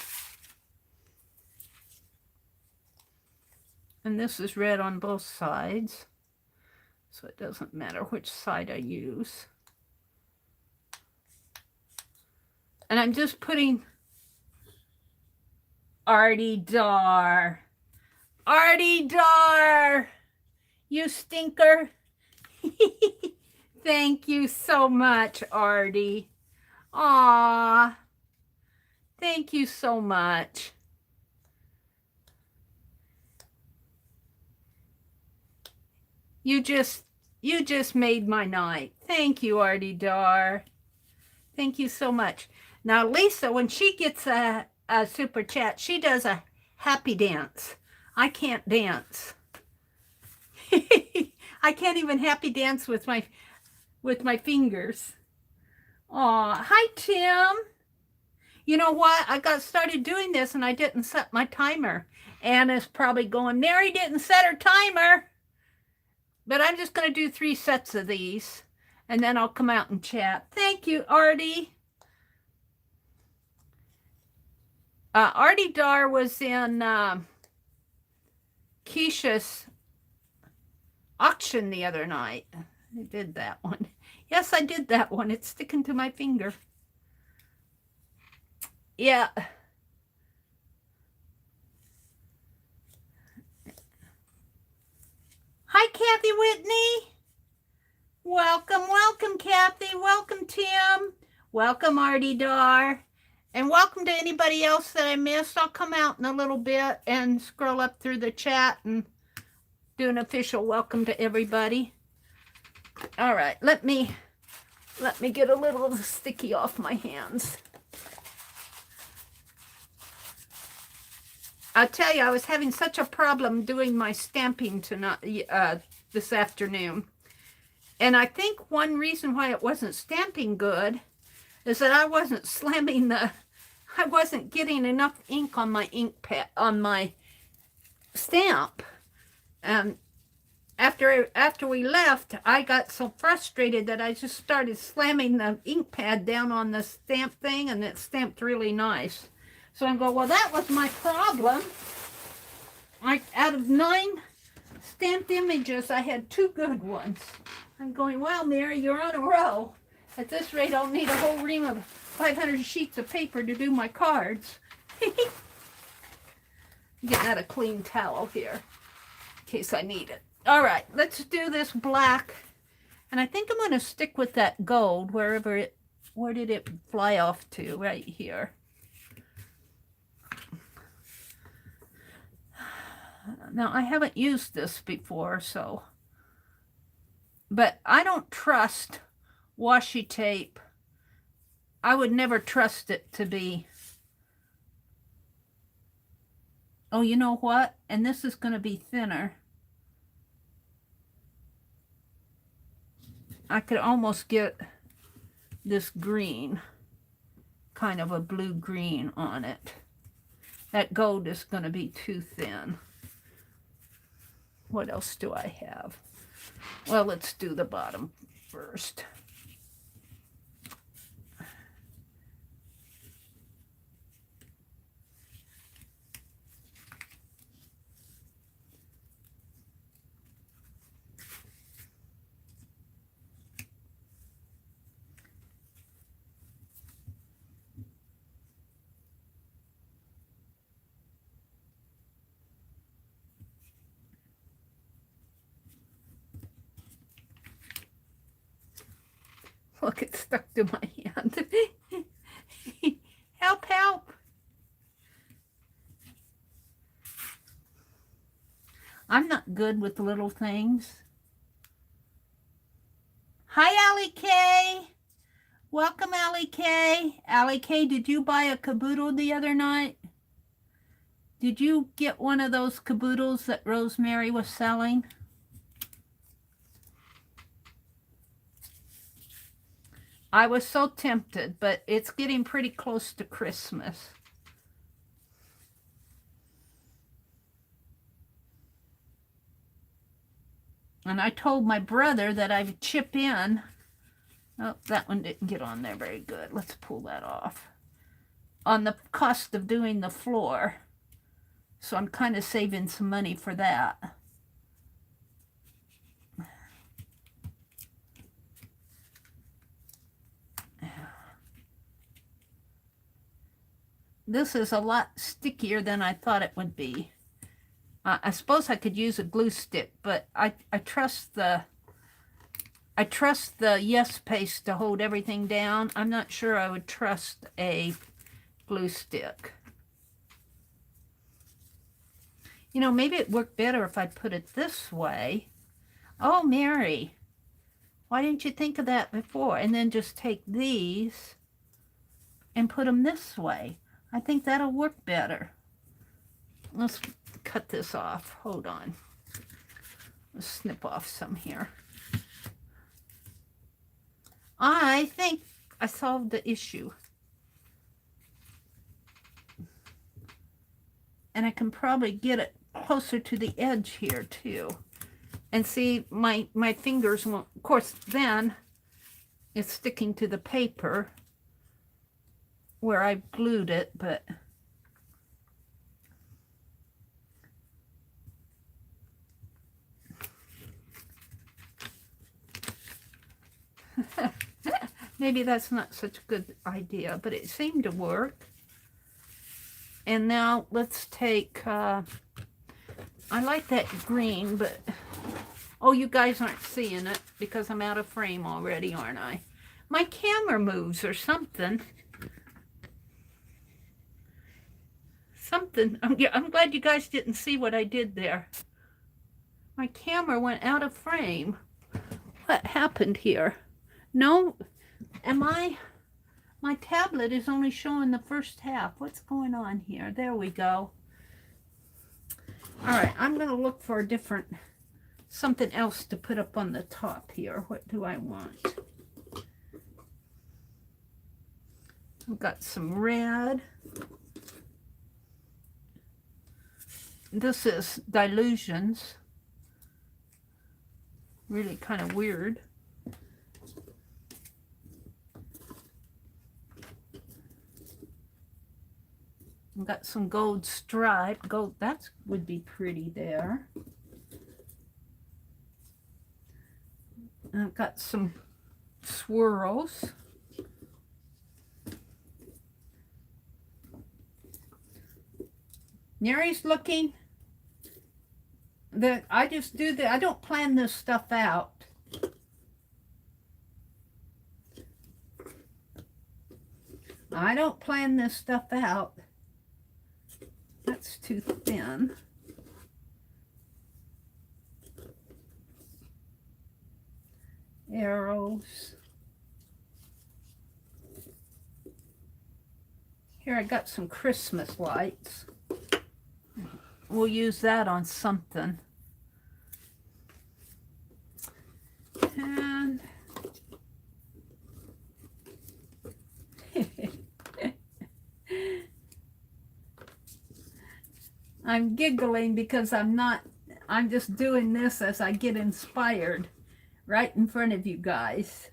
S1: And this is red on both sides, so it doesn't matter which side I use. And I'm just putting Artie Dar. Artie Dar! You stinker! Thank you so much, Artie. Aw. Thank you so much. You just made my night. Thank you, Artie Dar. Thank you so much. Now, Lisa, when she gets a super chat, she does a happy dance. I can't dance. I can't even happy dance with my fingers. Aw, hi, Tim. You know what? I got started doing this and I didn't set my timer. Anna's probably going, Mary didn't set her timer. But I'm just going to do 3 sets of these, and then I'll come out and chat. Thank you, Artie. Artie Dar was in Keisha's auction the other night. I did that one. Yes, I did that one. It's sticking to my finger. Yeah. Hi, Kathy Whitney. Welcome, welcome, Kathy. Welcome, Tim. Welcome, Artie Dar. And welcome to anybody else that I missed. I'll come out in a little bit and scroll up through the chat and do an official welcome to everybody. All right, let me get a little of the sticky off my hands. I'll tell you, I was having such a problem doing my stamping tonight, this afternoon. And I think one reason why it wasn't stamping good is that I wasn't I wasn't getting enough ink on my ink pad, on my stamp. And after we left, I got so frustrated that I just started slamming the ink pad down on the stamp thing, and it stamped really nice. So I'm going, well, that was my problem. Out of 9 stamped images, I had 2 good ones. I'm going, well, Mary, you're on a roll. At this rate, I'll need a whole ream of 500 sheets of paper to do my cards. Getting out a clean towel here in case I need it. All right, let's do this black. And I think I'm going to stick with that gold where did it fly off to? Right here. Now, I haven't used this before, but I don't trust washi tape. I would never trust it to be. Oh, you know what? And this is going to be thinner. I could almost get this green, kind of a blue green on it. That gold is going to be too thin. What else do I have? Well, let's do the bottom first. Look, it stuck to my hand. Help, help. I'm not good with little things. Hi, Allie K. Welcome, Allie K. Allie K, did you buy a caboodle the other night? Did you get one of those caboodles that Rosemary was selling? I was so tempted, but it's getting pretty close to Christmas. And I told my brother that I would chip in. Oh, that one didn't get on there very good. Let's pull that off. On the cost of doing the floor. So I'm kind of saving some money for that. This is a lot stickier than I thought it would be. I suppose I could use a glue stick, but I trust the Yes paste to hold everything down. I'm not sure I would trust a glue stick. You know, maybe it'd work better if I put it this way. Oh, Mary, why didn't you think of that before? And then just take these and put them this way. I think that'll work better. Let's cut this off. Hold on. Let's snip off some here. I think I solved the issue. And I can probably get it closer to the edge here too. And see, my fingers won't, of course, then it's sticking to the paper where I glued it, but maybe that's not such a good idea, but it seemed to work. And now let's take, I like that green, but Oh, you guys aren't seeing it because I'm out of frame already, aren't I? My camera moves or something. I'm glad you guys didn't see what I did there. My camera went out of frame. What happened here? No, my tablet is only showing the first half. What's going on here? There we go. All right, I'm going to look for a different, something else to put up on the top here. What do I want? I've got some red. This is Delusions. Really kind of weird. I've got some gold stripe. Gold, that would be pretty there. I've got some swirls. Mary's looking. I just do that. I don't plan this stuff out. I don't plan this stuff out. That's too thin. Arrows. Here I got some Christmas lights. We'll use that on something. And I'm giggling because I'm just doing this as I get inspired right in front of you guys.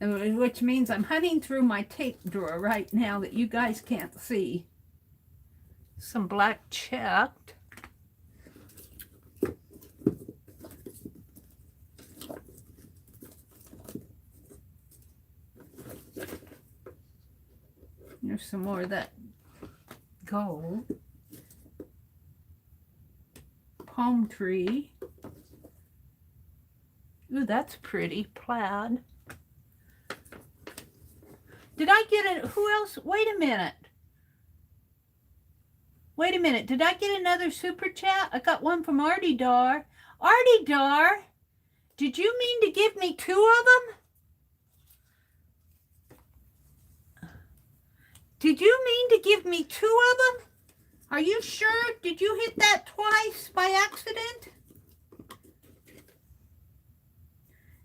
S1: Which means I'm hunting through my tape drawer right now that you guys can't see. Some black checked. There's some more of that gold. Palm tree. Ooh, that's pretty. Plaid. Did I get it? Who else? Wait a minute. Wait a minute. Did I get another super chat? I got one from Artie Dar. Artie Dar, did you mean to give me 2 of them? Did you mean to give me 2 of them? Are you sure? Did you hit that twice by accident?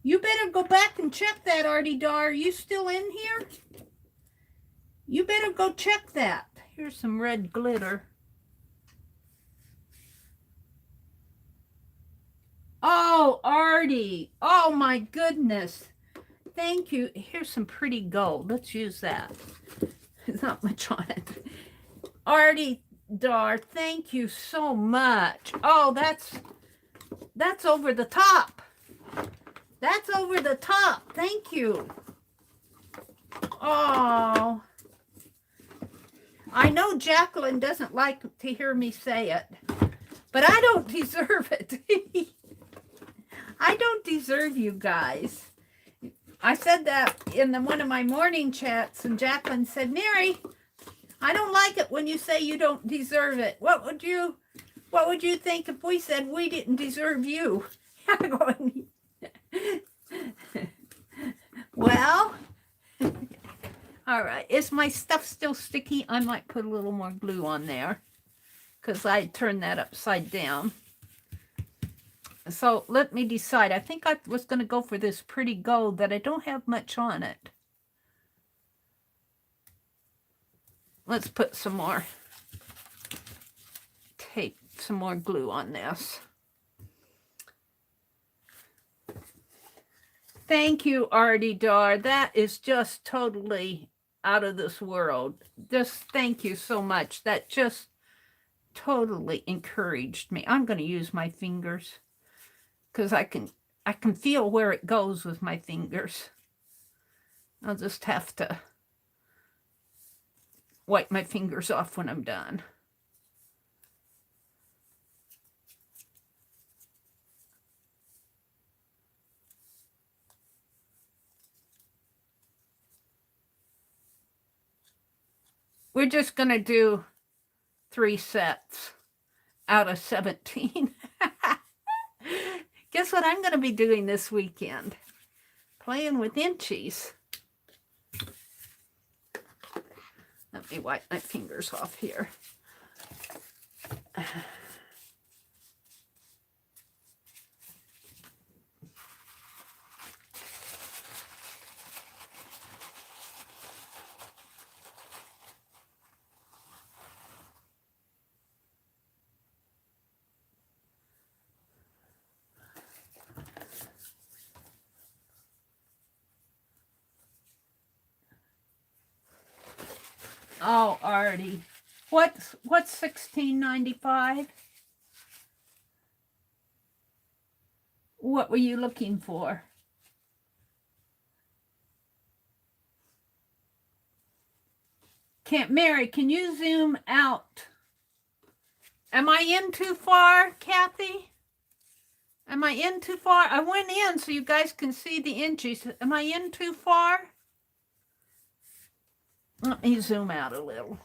S1: You better go back and check that, Artie Dar. Are you still in here? You better go check that. Here's some red glitter. Oh, Artie. Oh, my goodness. Thank you. Here's some pretty gold. Let's use that. There's not much on it. Artie Dar, thank you so much. Oh, that's over the top. That's over the top. Thank you. Oh. I know Jacqueline doesn't like to hear me say it, but I don't deserve it. I don't deserve you guys. I said that in one of my morning chats, and Jacqueline said, Mary, I don't like it when you say you don't deserve it. What would you think if we said we didn't deserve you? I'm going, well, all right. Is my stuff still sticky? I might put a little more glue on there because I turned that upside down. So let me decide. I think I was going to go for this pretty gold that I don't have much on it. Let's put some more tape, some more glue on this. Thank you, Artie Dar. That is just totally out of this world. Just thank you so much. That just totally encouraged me. I'm going to use my fingers because I can feel where it goes with my fingers. I'll just have to wipe my fingers off when I'm done. We're just going to do 3 sets out of 17. Guess what I'm going to be doing this weekend? Playing with Inchies. Let me wipe my fingers off here. Oh, Artie. What's $16.95? What were you looking for? Mary, can you zoom out? Am I in too far, Kathy? Am I in too far? I went in so you guys can see the Inchies. Am I in too far? Let me zoom out a little.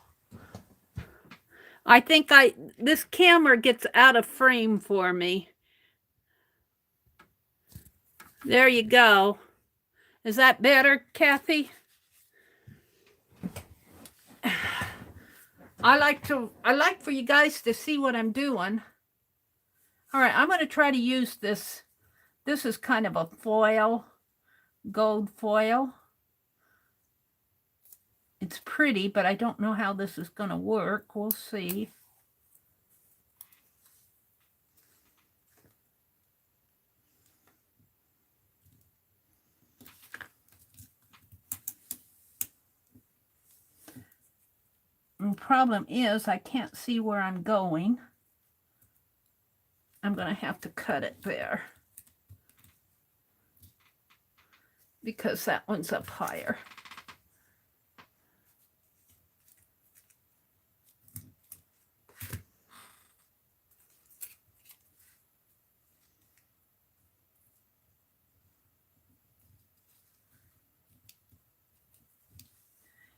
S1: I think this camera gets out of frame for me. There you go. Is that better, Kathy? I like for you guys to see what I'm doing. All right, I'm going to try to use this. This is kind of a foil, gold foil. It's pretty, but I don't know how this is going to work. We'll see. The problem is I can't see where I'm going. I'm going to have to cut it there because that one's up higher.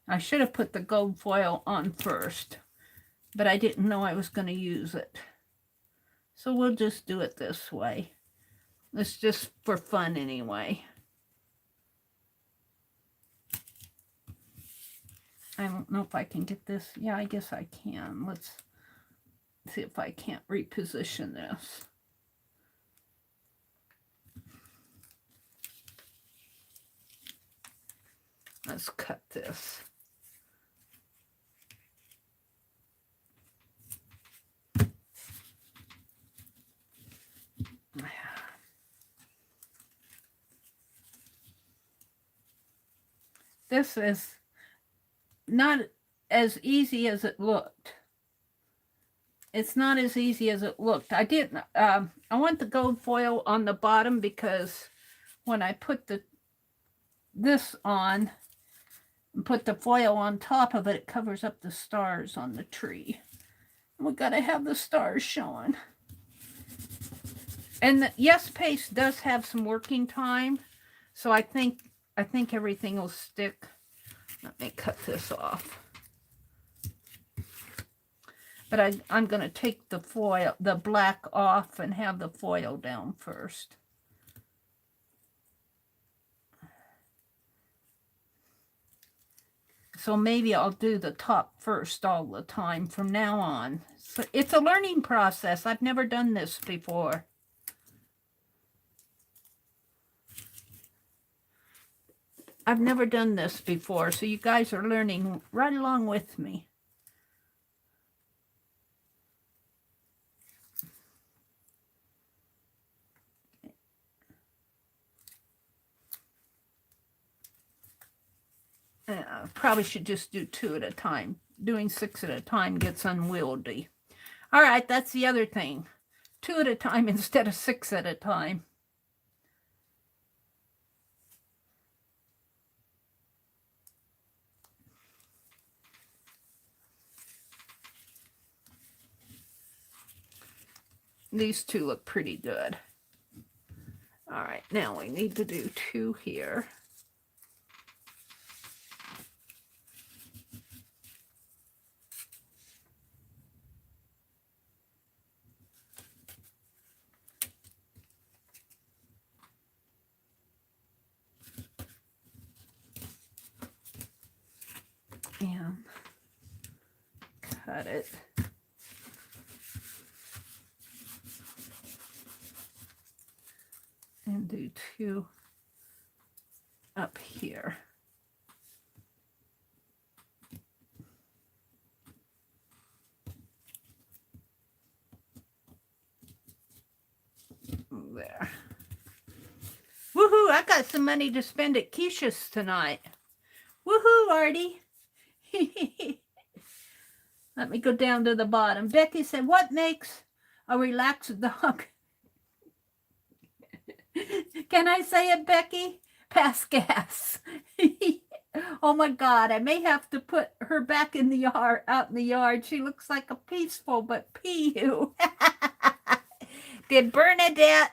S1: I should have put the gold foil on first, but I didn't know I was going to use it. So we'll just do it this way. It's just for fun anyway. I don't know if I can get this. Yeah, I guess I can. Let's see if I can't reposition this. Let's cut this. This is not as easy as it looked. It's not as easy as it looked. I want the gold foil on the bottom because when I put this on and put the foil on top of it, it covers up the stars on the tree. We got to have the stars showing. And the Yes paste does have some working time, so I think everything will stick. Let me cut this off. But I'm going to take the black off and have the foil down first. So maybe I'll do the top first all the time from now on. So it's a learning process. I've never done this before. I've never done this before, so you guys are learning right along with me. Probably should just do 2 at a time. Doing 6 at a time gets unwieldy. All right, that's the other thing. 2 at a time instead of 6 at a time. these two look pretty good. All right, now we need to do 2 here. And cut it. And do 2 up here. There. Woohoo, I got some money to spend at Keisha's tonight. Woohoo, Artie. Let me go down to the bottom. Becky said, what makes a relaxed dog? Can I say it, Becky? Pass gas. Oh my God, I may have to put her back in the yard, out in the yard. She looks like a peaceful but pee-hoo. Did Bernadette?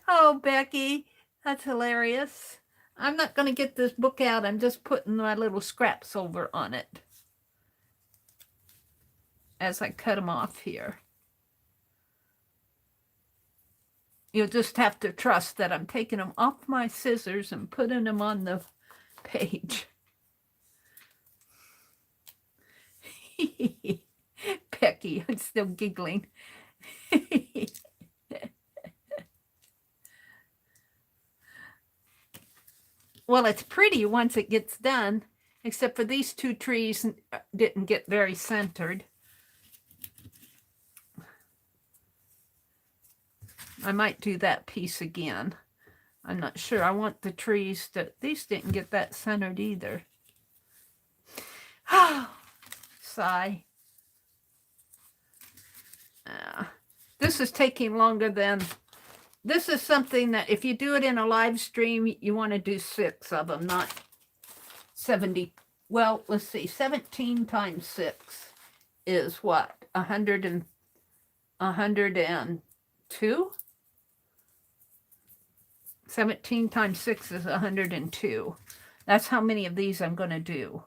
S1: Oh, Becky, that's hilarious. I'm not going to get this book out. I'm just putting my little scraps over on it as I cut them off here. You'll just have to trust that I'm taking them off my scissors and putting them on the page. Becky, I'm still giggling. Well, it's pretty once it gets done, except for these 2 trees didn't get very centered. I might do that piece again. I'm not sure. I want the trees to, these didn't get that centered either. Sigh. This is taking longer than, this is something that if you do it in a live stream, you want to do 6 of them, not 70. Well, let's see, 17 times 6 is what? 102? 17 times 6 is 102. That's how many of these I'm going to do.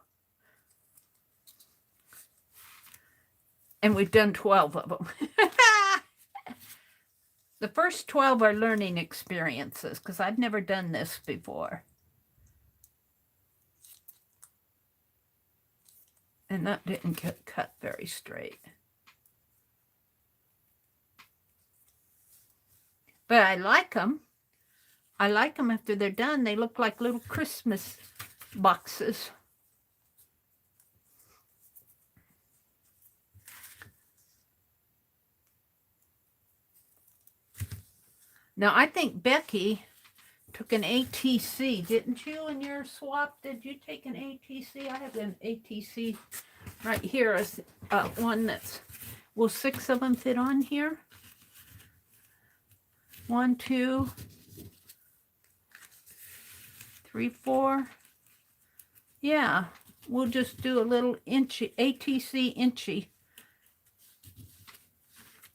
S1: And we've done 12 of them. The first 12 are learning experiences because I've never done this before. And that didn't get cut very straight. But I like them. I like them after they're done. They look like little Christmas boxes. Now, I think Becky took an ATC, didn't you, in your swap? Did you take an ATC? I have an ATC right here as one that's, will 6 of them fit on here? 1, 2, 3, 4. Yeah, we'll just do a little inchy, ATC inchy.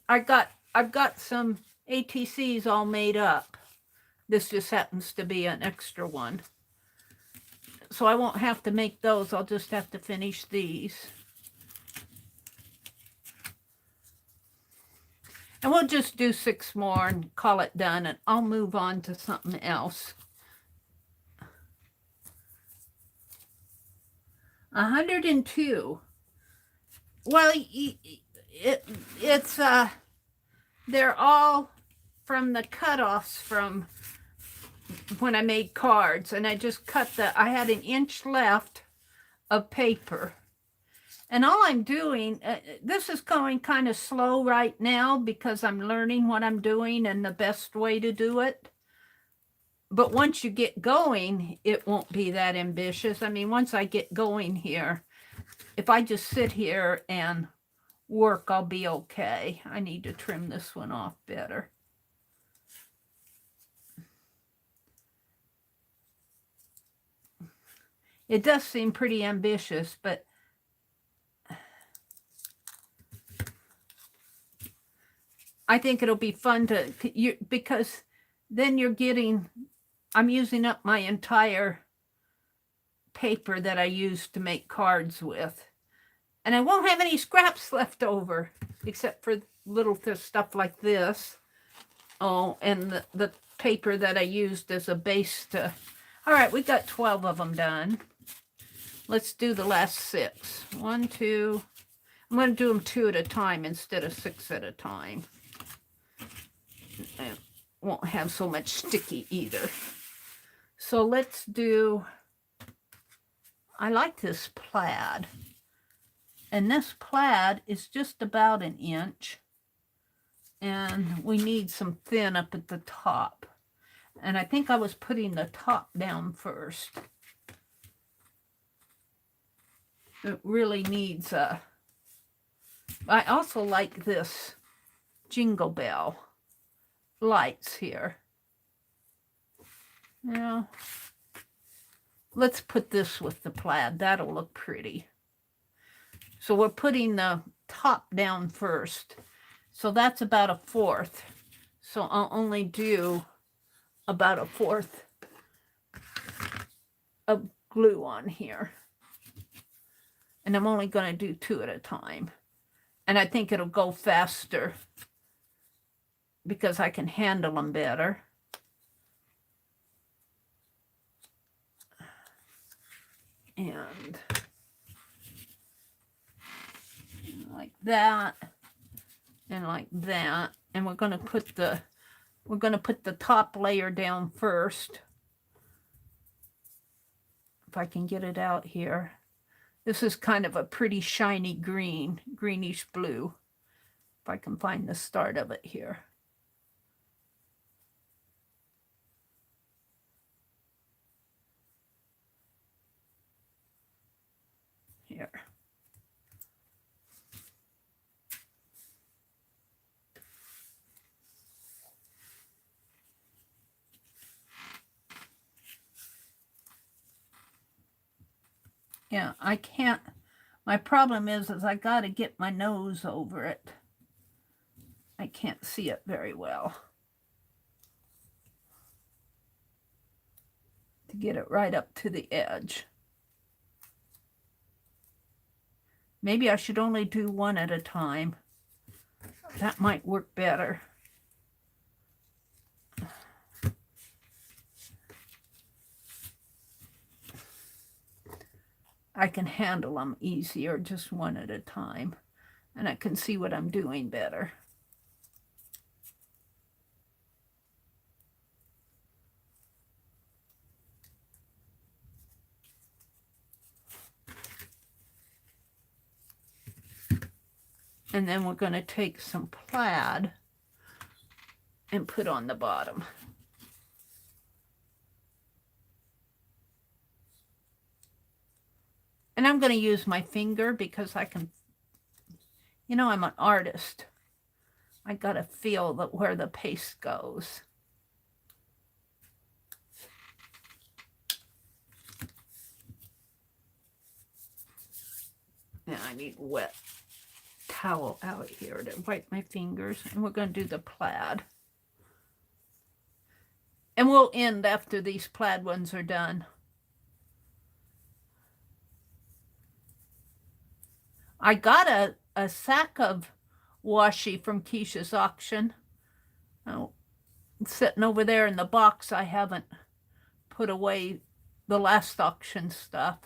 S1: I've got some ATCs all made up. This just happens to be an extra one. So I won't have to make those. I'll just have to finish these. And we'll just do 6 more and call it done. And I'll move on to something else. 102. Well, it's they're all from the cutoffs from when I made cards, and I just cut I had an inch left of paper. And all I'm doing, this is going kind of slow right now because I'm learning what I'm doing and the best way to do it. But once you get going, it won't be that ambitious. I mean, once I get going here, if I just sit here and work, I'll be okay. I need to trim this one off better. It does seem pretty ambitious, but I think it'll be fun to, because then you're getting, I'm using up my entire paper that I used to make cards with. And I won't have any scraps left over, except for little stuff like this. Oh, and the paper that I used as a base to... All right, we got 12 of them done. Let's do the last 6. 1, 2... I'm going to do them 2 at a time instead of 6 at a time. It won't have so much sticky either. So let's do... I like this plaid. And this plaid is just about an inch. And we need some thin up at the top. And I think I was putting the top down first. It really needs a... I also like this Jingle Bell lights here. Now, let's put this with the plaid. That'll look pretty. So we're putting the top down first. So that's about 1/4. So I'll only do about 1/4 of glue on here. And I'm only going to do 2 at a time. And I think it'll go faster because I can handle them better. And like that. And like that. And we're going to put the top layer down first. If I can get it out here. This is kind of a pretty shiny green, greenish blue. If I can find the start of it here. Here. Yeah, I can't. My problem is I got to get my nose over it. I can't see it very well. To get it right up to the edge. Maybe I should only do 1 at a time. That might work better. I can handle them easier, just 1 at a time. And I can see what I'm doing better. And then we're going to take some plaid and put on the bottom. And I'm going to use my finger because I can, you know, I'm an artist. I got to feel that where the paste goes. Now I need a wet towel out here to wipe my fingers. And we're going to do the plaid. And we'll end after these plaid ones are done. I got a sack of washi from Keisha's auction. Oh, it's sitting over there in the box. I haven't put away the last auction stuff.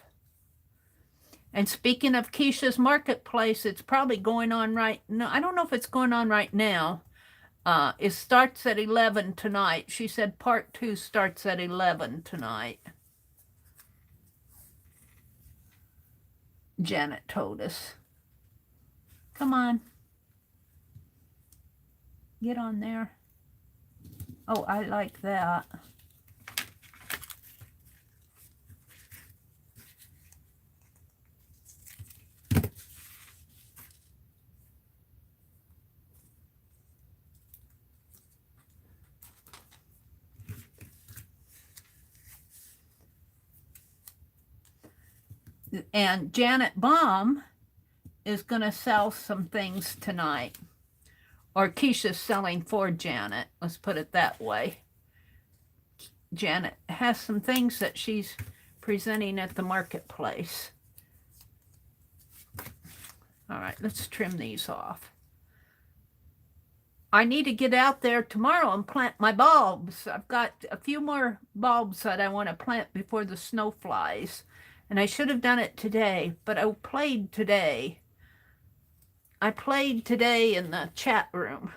S1: And speaking of Keisha's Marketplace, it's probably going on right now. I don't know if it's going on right now. It starts at 11 tonight. She said part 2 starts at 11 tonight. Janet told us. Come on. Get on there. Oh, I like that. And Janet Baum is going to sell some things tonight. Or Keisha's selling for Janet. Let's put it that way. Janet has some things that she's presenting at the marketplace. All right, let's trim these off. I need to get out there tomorrow and plant my bulbs. I've got a few more bulbs that I want to plant before the snow flies. And I should have done it today, but I played today. I played today in the chat room.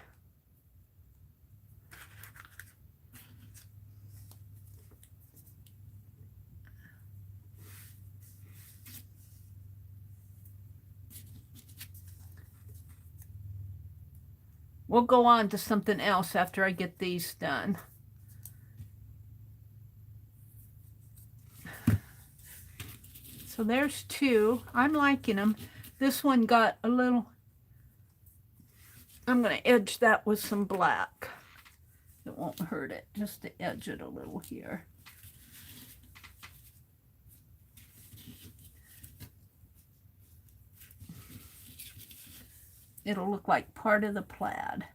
S1: We'll go on to something else after I get these done. So there's two. I'm liking them. This one got a little... I'm going to edge that with some black. It won't hurt it, just to edge it a little here. It'll look like part of the plaid.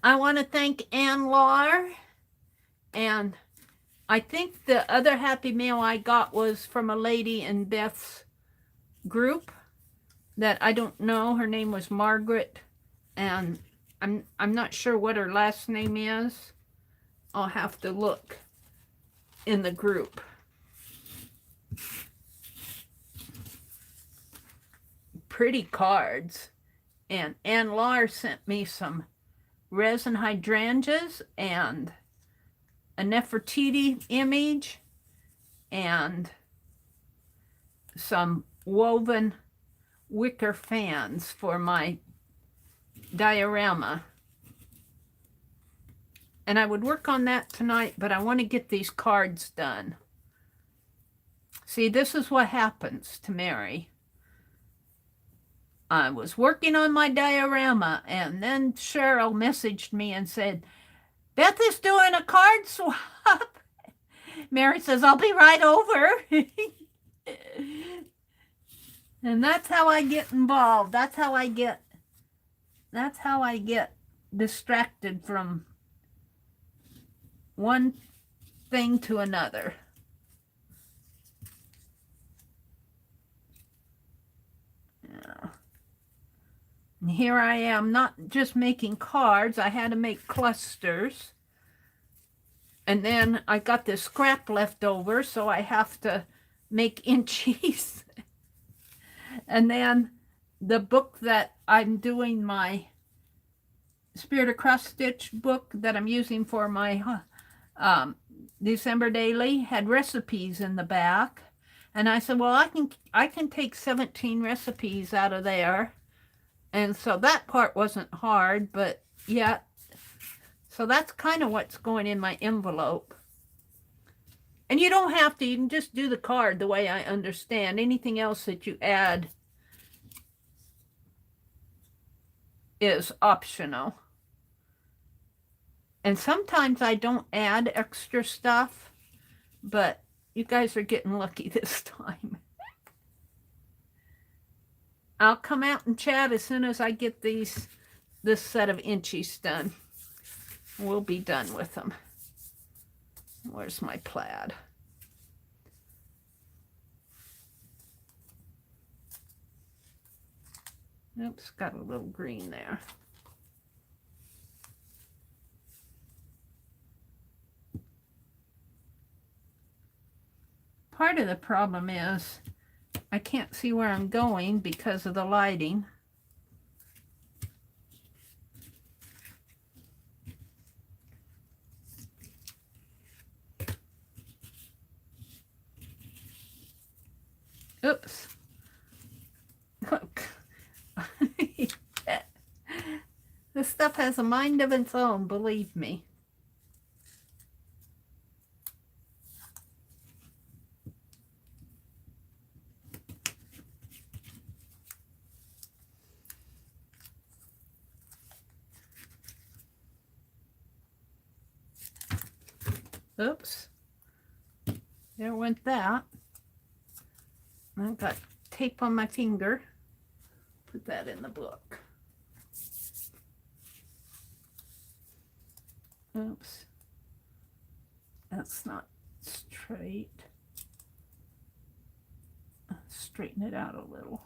S1: I want to thank Ann Lar, and I think the other happy mail I got was from a lady in Beth's group that I don't know. Her name was Margaret, and I'm not sure what her last name is. I'll have to look in the group. Pretty cards. And Ann Lar sent me some resin hydrangeas and a Nefertiti image and some woven wicker fans for my diorama. And I would work on that tonight, but I want to get these cards done. See, this is what happens to Mary. I was working on my diorama, and then Cheryl messaged me and said, Beth is doing a card swap. Mary says, I'll be right over. And that's how I get involved. That's how I get distracted from one thing to another. Yeah. And here I am, not just making cards. I had to make clusters. And then I got this scrap left over, so I have to make Inchies. And then the book that I'm doing, my Spirit of Cross Stitch book that I'm using for my December daily, had recipes in the back. And I said, well, I can take 17 recipes out of there. And so that part wasn't hard, but yeah. So that's kind of what's going in my envelope. And you don't have to, you can just do the card the way I understand. Anything else that you add is optional. And sometimes I don't add extra stuff, but you guys are getting lucky this time. I'll come out and chat as soon as I get this set of Inchies done. We'll be done with them. Where's my plaid? Oops, got a little green there. Part of the problem is I can't see where I'm going because of the lighting. Oops. Look. This stuff has a mind of its own, believe me. Oops. There went that. I've got tape on my finger. Put that in the book. Oops. That's not straight. Straighten it out a little.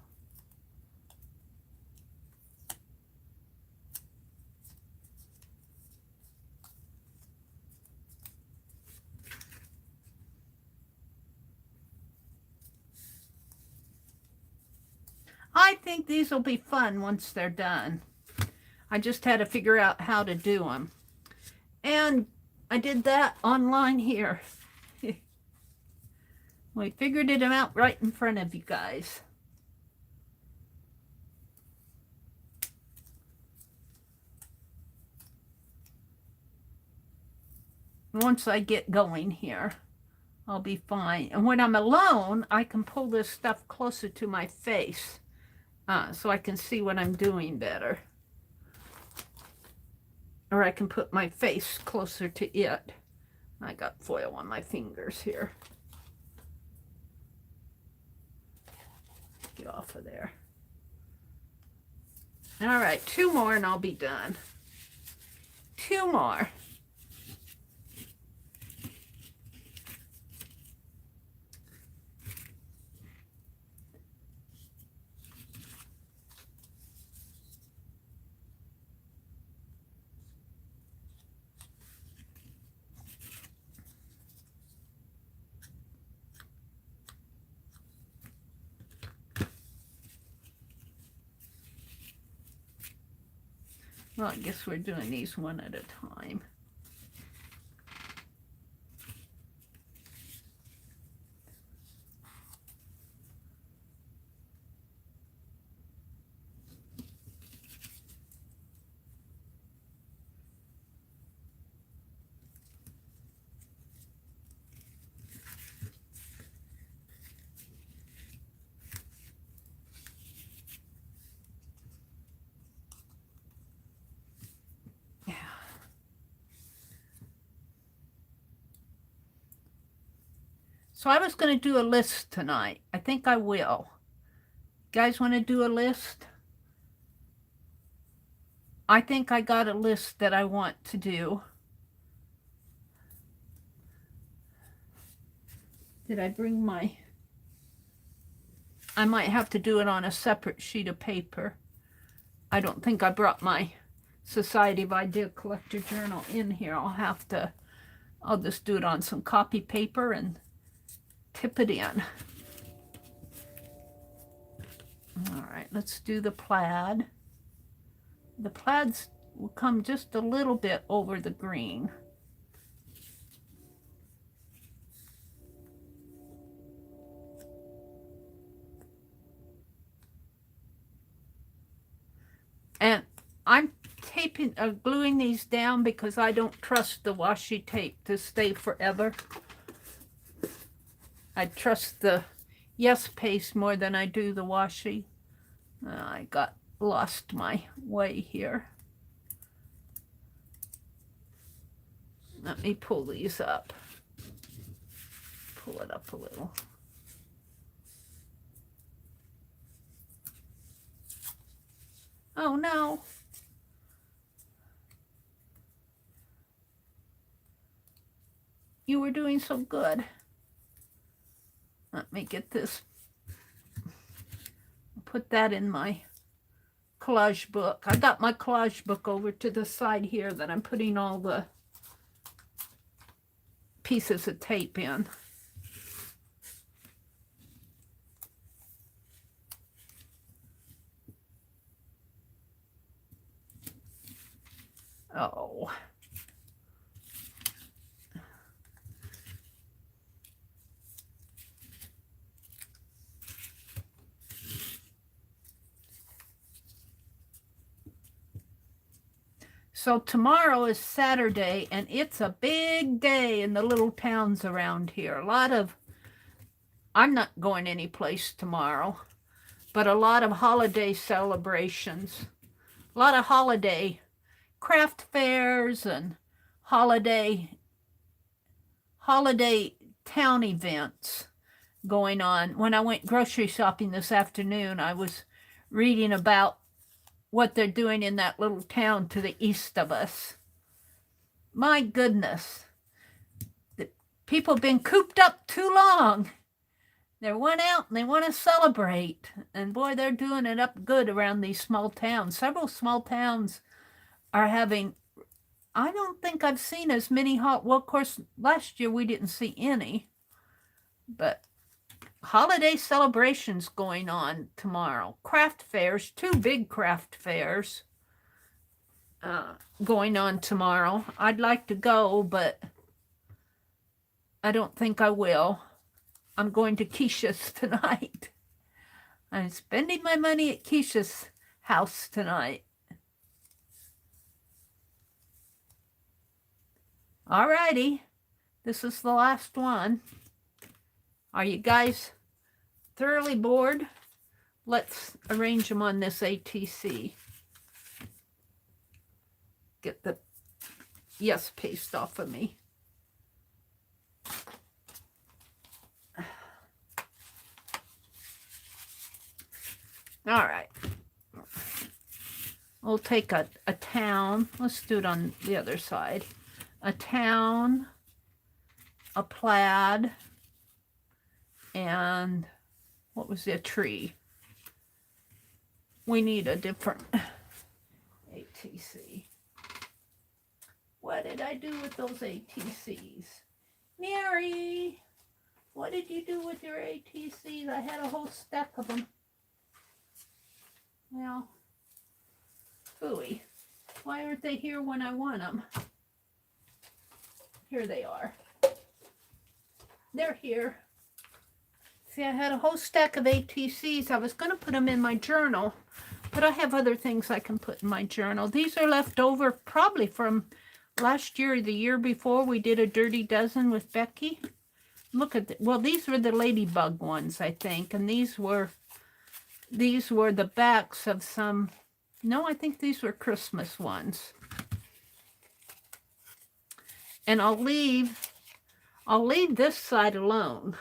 S1: I think these will be fun once they're done. I just had to figure out how to do them. And I did that online here. We figured it out right in front of you guys. Once I get going here, I'll be fine. And when I'm alone, I can pull this stuff closer to my face so I can see what I'm doing better. Or I can put my face closer to it. I got foil on my fingers here. Get off of there. All right, 2 more and I'll be done. 2 more. Well, I guess we're doing these one at a time. So I was going to do a list tonight. I think I will. You guys want to do a list? I think I got a list that I want to do. Did I bring my... I might have to do it on a separate sheet of paper. I don't think I brought my Society of Idea Collector journal in here. I'll just do it on some copy paper and tip it in. All right, let's do the plaid. The plaids will come just a little bit over the green. And I'm gluing these down because I don't trust the washi tape to stay forever. I trust the Yes paste more than I do the washi. I lost my way here. Let me pull these up. Pull it up a little. Oh no. You were doing so good. Let me get this. Put that in my collage book. I got my collage book over to the side here that I'm putting all the pieces of tape in. Oh. So tomorrow is Saturday, and it's a big day in the little towns around here. I'm not going anyplace tomorrow, but a lot of holiday celebrations, a lot of holiday craft fairs and holiday town events going on. When I went grocery shopping this afternoon, I was reading about what they're doing in that little town to the east of us. My goodness. The people have been cooped up too long. They went out and they want to celebrate. And boy, they're doing it up good around these small towns. Several small towns are having, I don't think I've seen as many well, of course, last year we didn't see any. But holiday celebrations going on tomorrow. Craft fairs, 2 big craft fairs going on tomorrow. I'd like to go, but I don't think I will. I'm going to Keisha's tonight. I'm spending my money at Keisha's house tonight. Alrighty, this is the last one. Are you guys thoroughly bored? Let's arrange them on this ATC. Get the yes paste off of me. All right. We'll take a town. Let's do it on the other side. A town, a plaid, and what was a tree? We need a different ATC. What did I do with those ATCs? Mary, what did you do with your ATCs? I had a whole stack of them. Well, phooey. Why aren't they here when I want them? Here they are. They're here. See, I had a whole stack of ATCs. I was going to put them in my journal, but I have other things I can put in my journal. These are left over probably from last year or the year before. We did a Dirty Dozen with Becky. Look at well, these were the ladybug ones, I think, and these were the backs of some. No, I think these were Christmas ones. And I'll leave this side alone,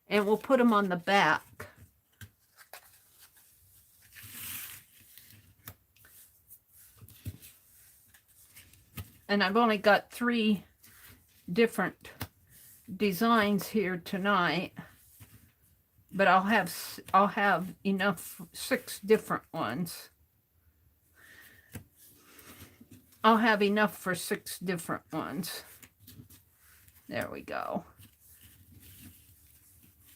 S1: and we'll put them on the back. And I've only got 3 different designs here tonight, but I'll have enough 6 different ones. I'll have enough for 6 different ones. There we go.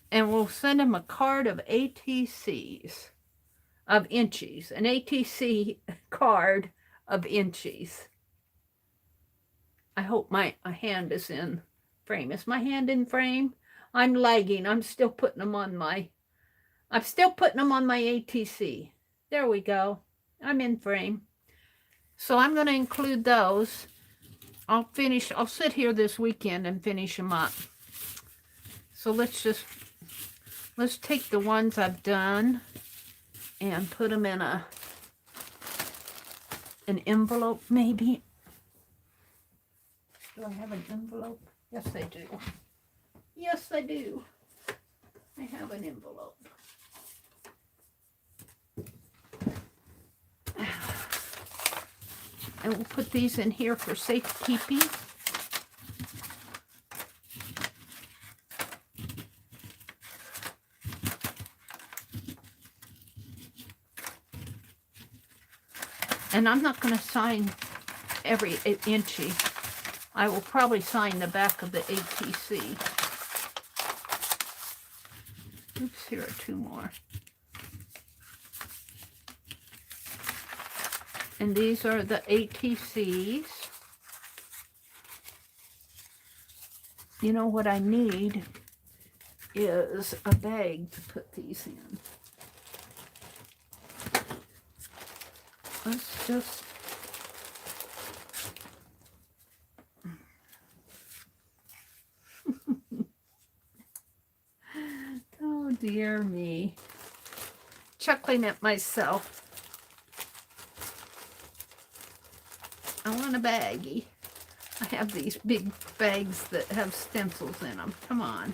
S1: And we'll send them a card of ATCs, of Inchies, an ATC card of Inchies. I hope my hand is in frame. Is my hand in frame? I'm lagging. I'm still putting them on my ATC. There we go. I'm in frame. So I'm going to include those. I'll sit here this weekend and finish them up. So let's take the ones I've done and put them in an envelope maybe. Do I have an envelope? Yes, I do. Yes, I do. I have an envelope. And we'll put these in here for safekeeping. And I'm not going to sign every Inchie. I will probably sign the back of the ATC. Oops, here are 2 more. And these are the ATCs. You know what I need is a bag to put these in. Let's just... Oh, dear me. Chuckling at myself. I want a baggie. I have these big bags that have stencils in them. Come on.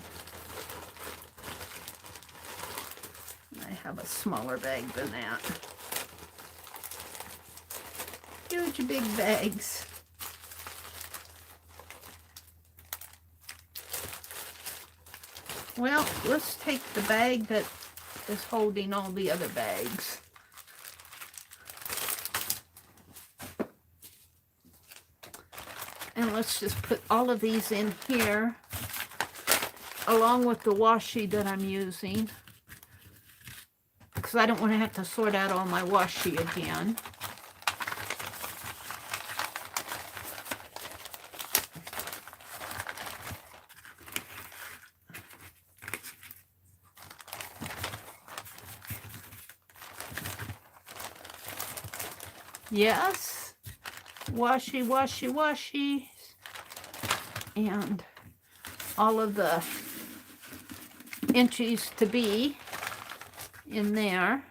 S1: I have a smaller bag than that. Huge big bags. Well, let's take the bag that is holding all the other bags. And let's just put all of these in here, along with the washi that I'm using, because I don't want to have to sort out all my washi again. Yes, washi, washi, washi, and all of the Inchies to be in there.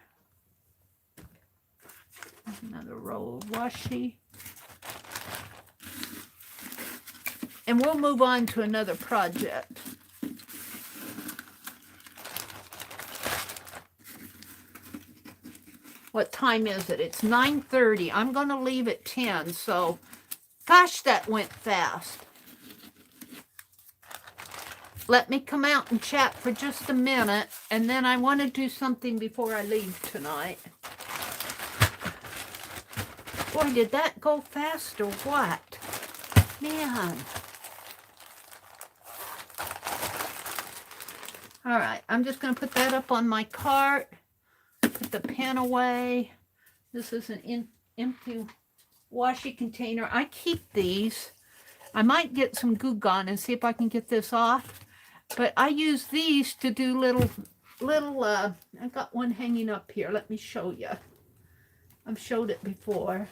S1: Another roll of washi. And we'll move on to another project. What time is it? It's 9:30. I'm going to leave at 10, so gosh, that went fast. Let me come out and chat for just a minute, and then I want to do something before I leave tonight. Boy, did that go fast or what? Man. All right, I'm just going to put that up on my cart. Put the pen away. This is an empty washi container. I keep these. I might get some Goo Gone and see if I can get this off. But I use these to do little, I got one hanging up here. Let me show you. I've showed it before.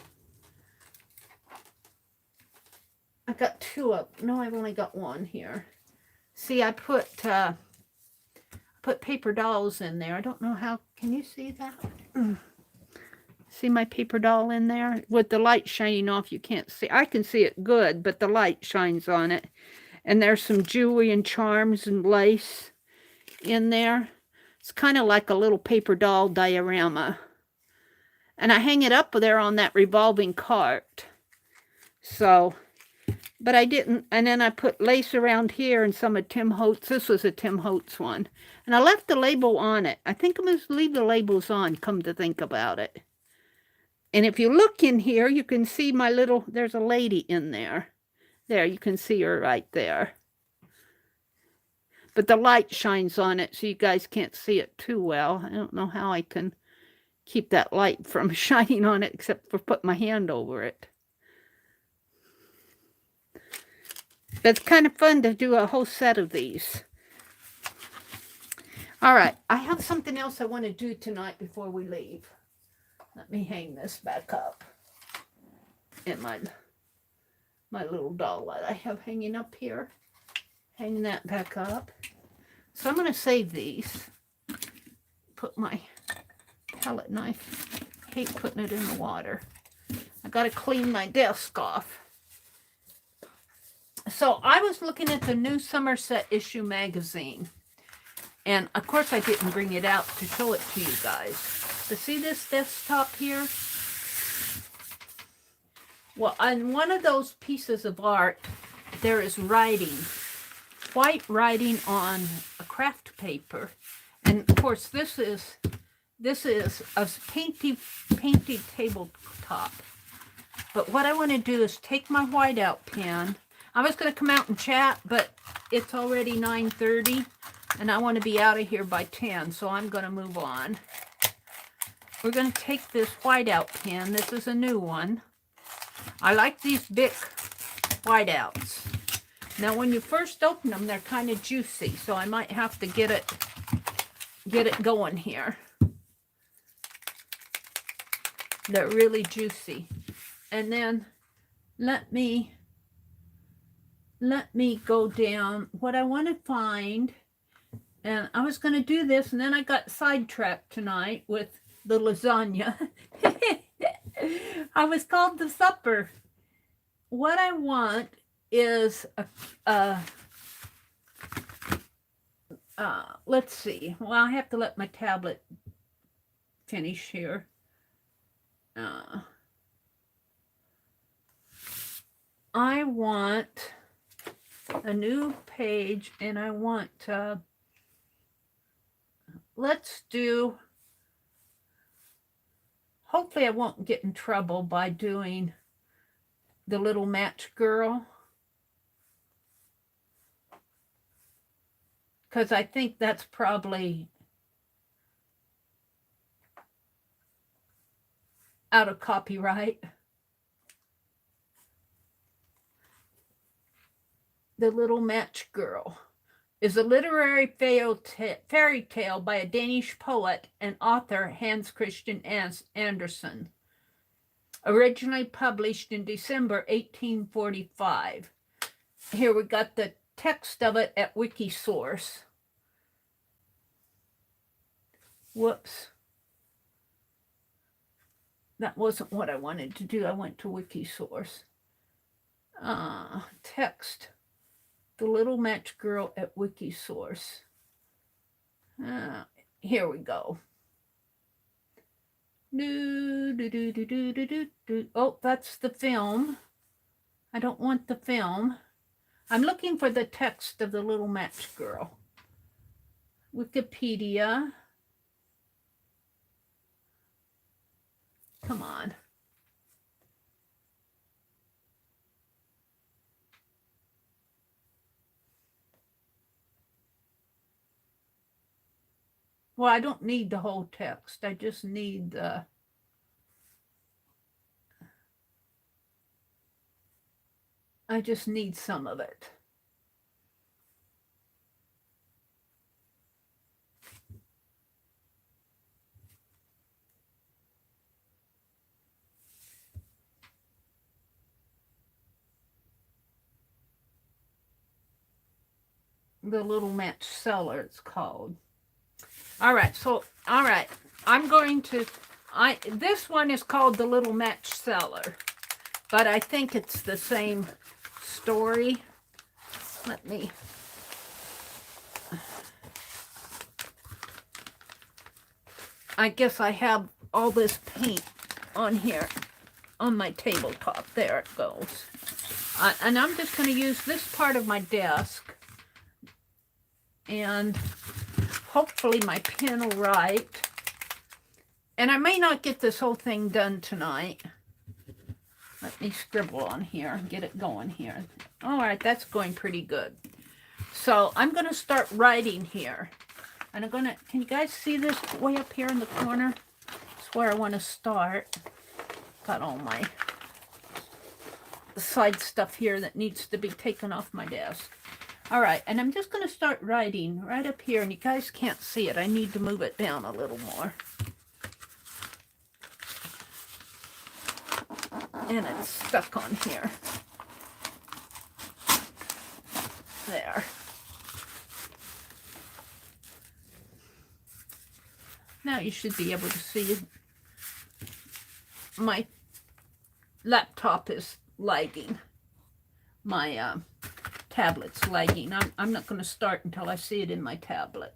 S1: I got two up. No, I've only got one here. See, I put paper dolls in there. I don't know how, can you see that? See my paper doll in there? With the light shining off, you can't see. I can see it good, but the light shines on it. And there's some jewelry and charms and lace in there. It's kind of like a little paper doll diorama. And I hang it up there on that revolving cart. So, but I didn't. And then I put lace around here and some of Tim Holtz. This was a Tim Holtz one. And I left the label on it. I think I'm going to leave the labels on, come to think about it. And if you look in here, you can see my little, there's a lady in there. There, you can see her right there. But the light shines on it, so you guys can't see it too well. I don't know how I can keep that light from shining on it, except for put my hand over it. But it's kind of fun to do a whole set of these. All right, I have something else I want to do tonight before we leave. Let me hang this back up in my little doll that I have hanging up here. Hang that back up. So I'm going to save these. Put my palette knife. Hate putting it in the water. I got to clean my desk off. So I was looking at the new Somerset issue magazine. And of course I didn't bring it out to show it to you guys. But see this desktop here? Well, on one of those pieces of art, there is writing, white writing on a craft paper. And of course, this is a painted tabletop. But what I want to do is take my whiteout pen. I was going to come out and chat, but it's already 9:30, and I want to be out of here by 10, so I'm going to move on. We're going to take this whiteout pen. This is a new one. I like these big whiteouts. Now, when you first open them, they're kind of juicy, so I might have to get it going here. They're really juicy. And then let me go down what I want to find. And I was going to do this, and then I got sidetracked tonight with the lasagna. I was called the supper. What I want is let's see. Well, I have to let my tablet finish here. I want a new page, and I want, let's do, hopefully I won't get in trouble by doing the little match girl, because I think that's probably out of copyright. The Little Match Girl is a literary fairy tale by a Danish poet and author Hans Christian Andersen, originally published in December 1845. Here we got the text of it at Wikisource. Whoops. That wasn't what I wanted to do. I went to Wikisource. Text. The Little Match Girl at Wikisource. Here we go. Oh, that's the film. I don't want the film. I'm looking for the text of The Little Match Girl. Wikipedia. Come on. Well, I don't need the whole text. I just need the... I just need some of it. The Little Match Seller, it's called. All right, I'm going to, this one is called The Little Match Seller, but I think it's the same story. Let me, I guess I have all this paint on here on my tabletop. There it goes. And I'm just going to use this part of my desk, and hopefully my pen will write. And I may not get this whole thing done tonight. Let me scribble on here and get it going here. All right, that's going pretty good. So I'm going to start writing here. And I'm going to, can you guys see this way up here in the corner? That's where I want to start. Got all my side stuff here that needs to be taken off my desk. All right, and I'm just going to start writing right up here, and you guys can't see it. I need to move it down a little more. And it's stuck on here. There. Now you should be able to see my laptop is lagging. My tablet's lagging. I'm not going to start until I see it in my tablet.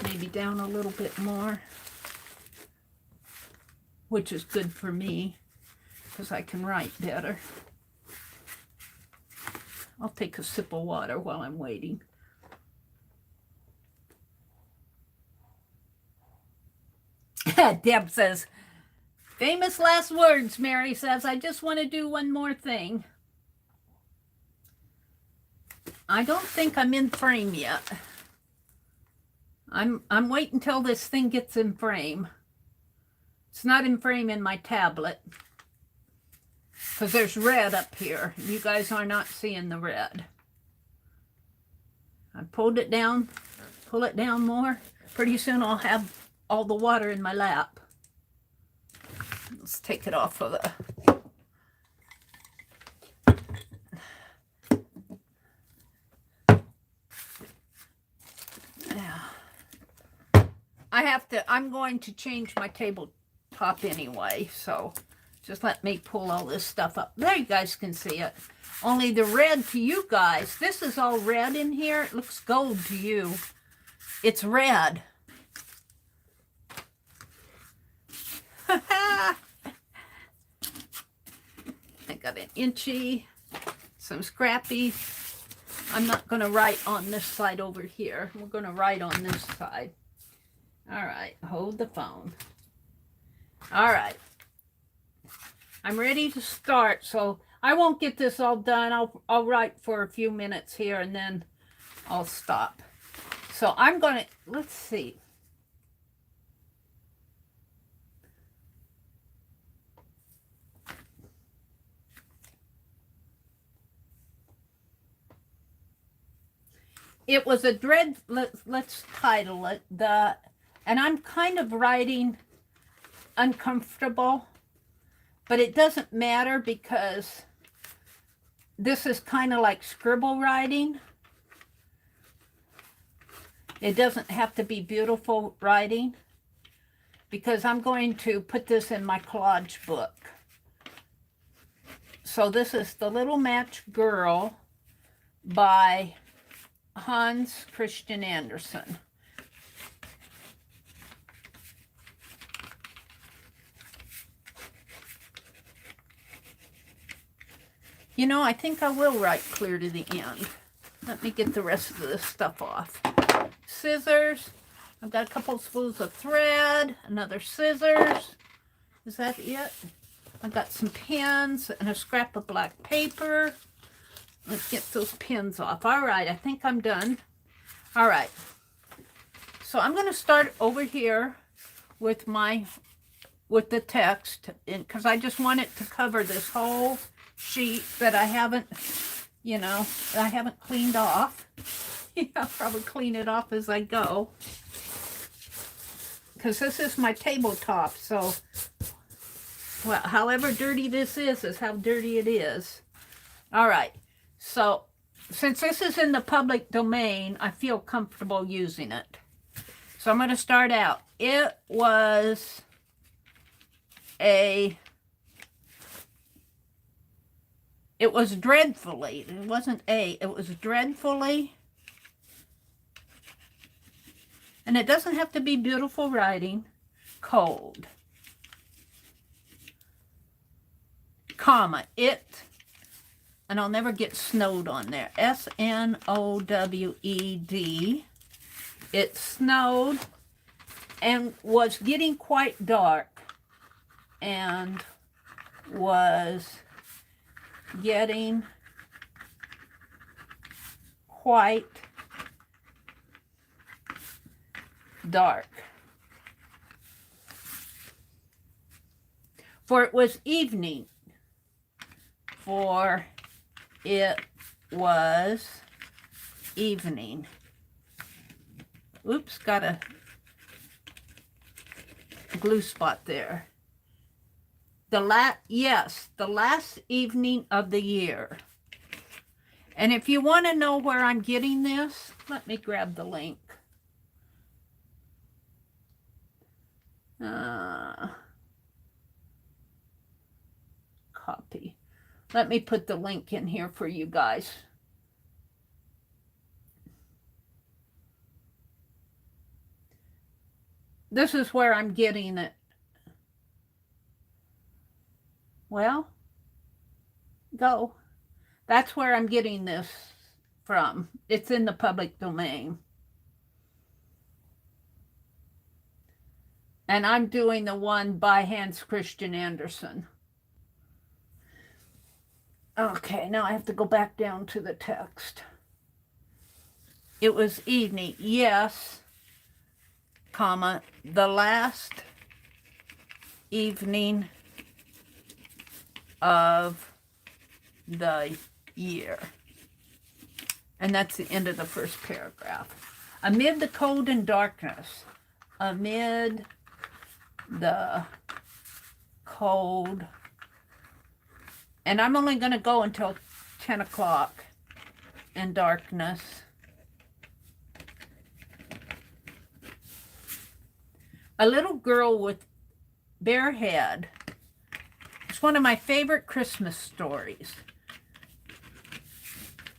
S1: Maybe down a little bit more, which is good for me because I can write better. I'll take a sip of water while I'm waiting. Deb says, famous last words. Mary says, I just want to do one more thing. I don't think I'm in frame yet. I'm waiting until this thing gets in frame. It's not in frame in my tablet because there's red up here. You guys are not seeing the red. I pulled it down, pull it down more. Pretty soon I'll have all the water in my lap. Let's take it off of the... Yeah. I'm going to change my tabletop anyway, so just let me pull all this stuff up. There, you guys can see it. Only the red to you guys, this is all red in here. It looks gold to you. It's red. I got an Inchie, some Scrappy. I'm not going to write on this side over here. We're going to write on this side. All right, hold the phone. All right. I'm ready to start, so I won't get this all done. I'll write for a few minutes here and then I'll stop. So I'm going to, let's see. It was a dread, let's title it, and I'm kind of writing uncomfortable, but it doesn't matter because this is kind of like scribble writing. It doesn't have to be beautiful writing because I'm going to put this in my collage book. So this is The Little Match Girl by Hans Christian Andersen. You know, I think I will write clear to the end. Let me get the rest of this stuff off. Scissors. I've got a couple spools of thread, another scissors. Is that it? I've got some pins and a scrap of black paper. Let's get those pins off. All right, I think I'm done. All right. So I'm going to start over here with the text, because I just want it to cover this whole sheet that I haven't, I haven't cleaned off. I'll probably clean it off as I go. Because this is my tabletop, so, well, however dirty this is how dirty it is. All right. So, since this is in the public domain, I feel comfortable using it. So I'm going to start out. It was dreadfully, it wasn't it was dreadfully, and it doesn't have to be beautiful writing, cold, comma, it, and I'll never get snowed on there, S-N-O-W-E-D, it snowed and was getting quite dark and was getting quite dark. For it was evening. For it was evening. Oops, got a glue spot there. The last evening of the year. And if you want to know where I'm getting this, let me grab the link. Copy. Let me put the link in here for you guys. This is where I'm getting it. Well, go. That's where I'm getting this from. It's in the public domain. And I'm doing the one by Hans Christian Andersen. Okay, now I have to go back down to the text. It was evening, yes, comma, the last evening of the year. And that's the end of the first paragraph. Amid the cold and darkness, amid the cold, and I'm only going to go until 10 o'clock in darkness. A little girl with bare head. It's one of my favorite Christmas stories.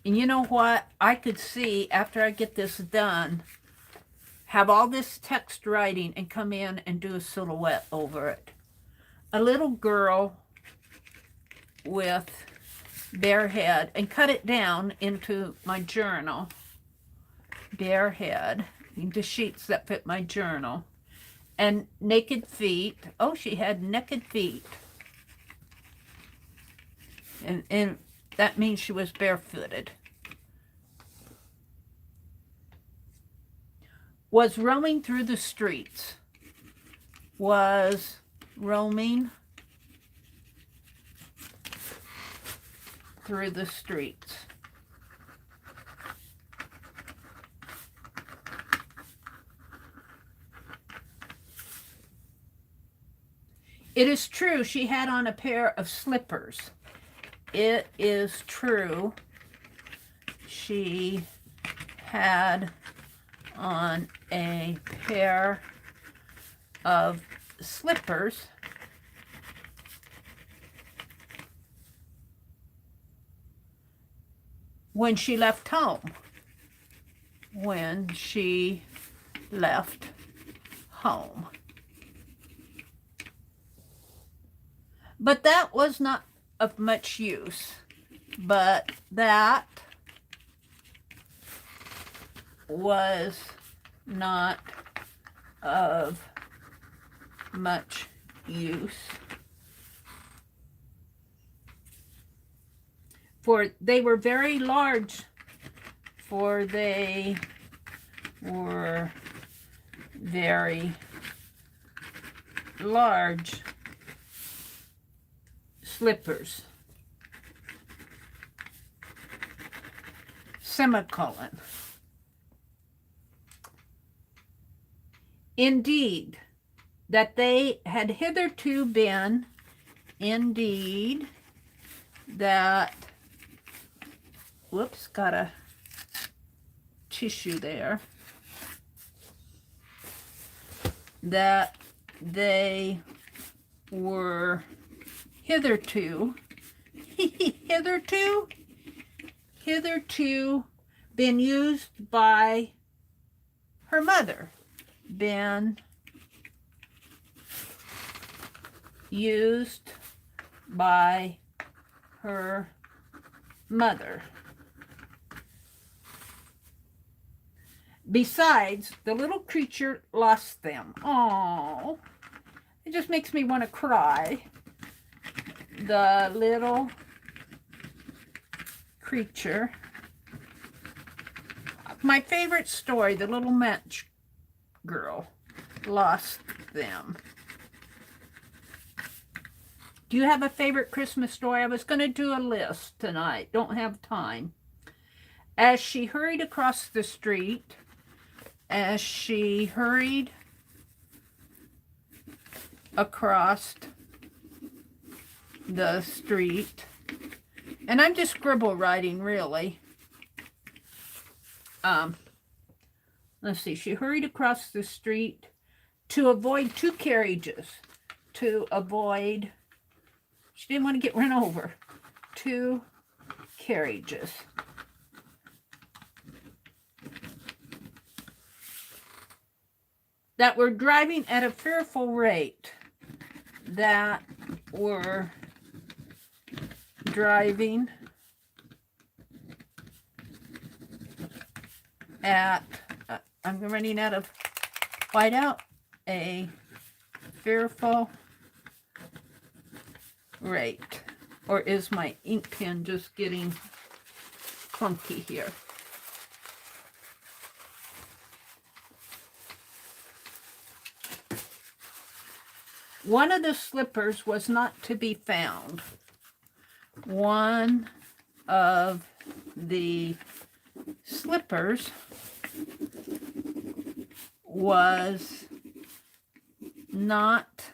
S1: And you know what? I could see after I get this done have all this text writing and come in and do a silhouette over it. A little girl with bare head, and cut it down into my journal. Bare head into sheets that fit my journal. And naked feet. Oh, she had naked feet. And that means she was barefooted. Was roaming through the streets. Was roaming through the streets. It is true she had on a pair of slippers. It is true she had on a pair of slippers when she left home. When she left home. But that was not of much use. But that was not of much use. For they were very large, for they were very large slippers. Semicolon. Indeed, that they had hitherto been, indeed, that, whoops, got a tissue there, that they were hitherto been used by her mother, been used by her mother. Besides, the little creature lost them. Oh, it just makes me want to cry. The little creature. My favorite story, the little match girl lost them. Do you have a favorite Christmas story? I was going to do a list tonight. Don't have time. As she hurried across the street, as she hurried across the street, and I'm just scribble writing, really. Let's see. She hurried across the street to avoid two carriages. To avoid, she didn't want to get run over. Two carriages. That were driving at a fearful rate. That were driving at, I'm running out of whiteout, a fearful rate. Or is my ink pen just getting clunky here? One of the slippers was not to be found. One of the slippers was not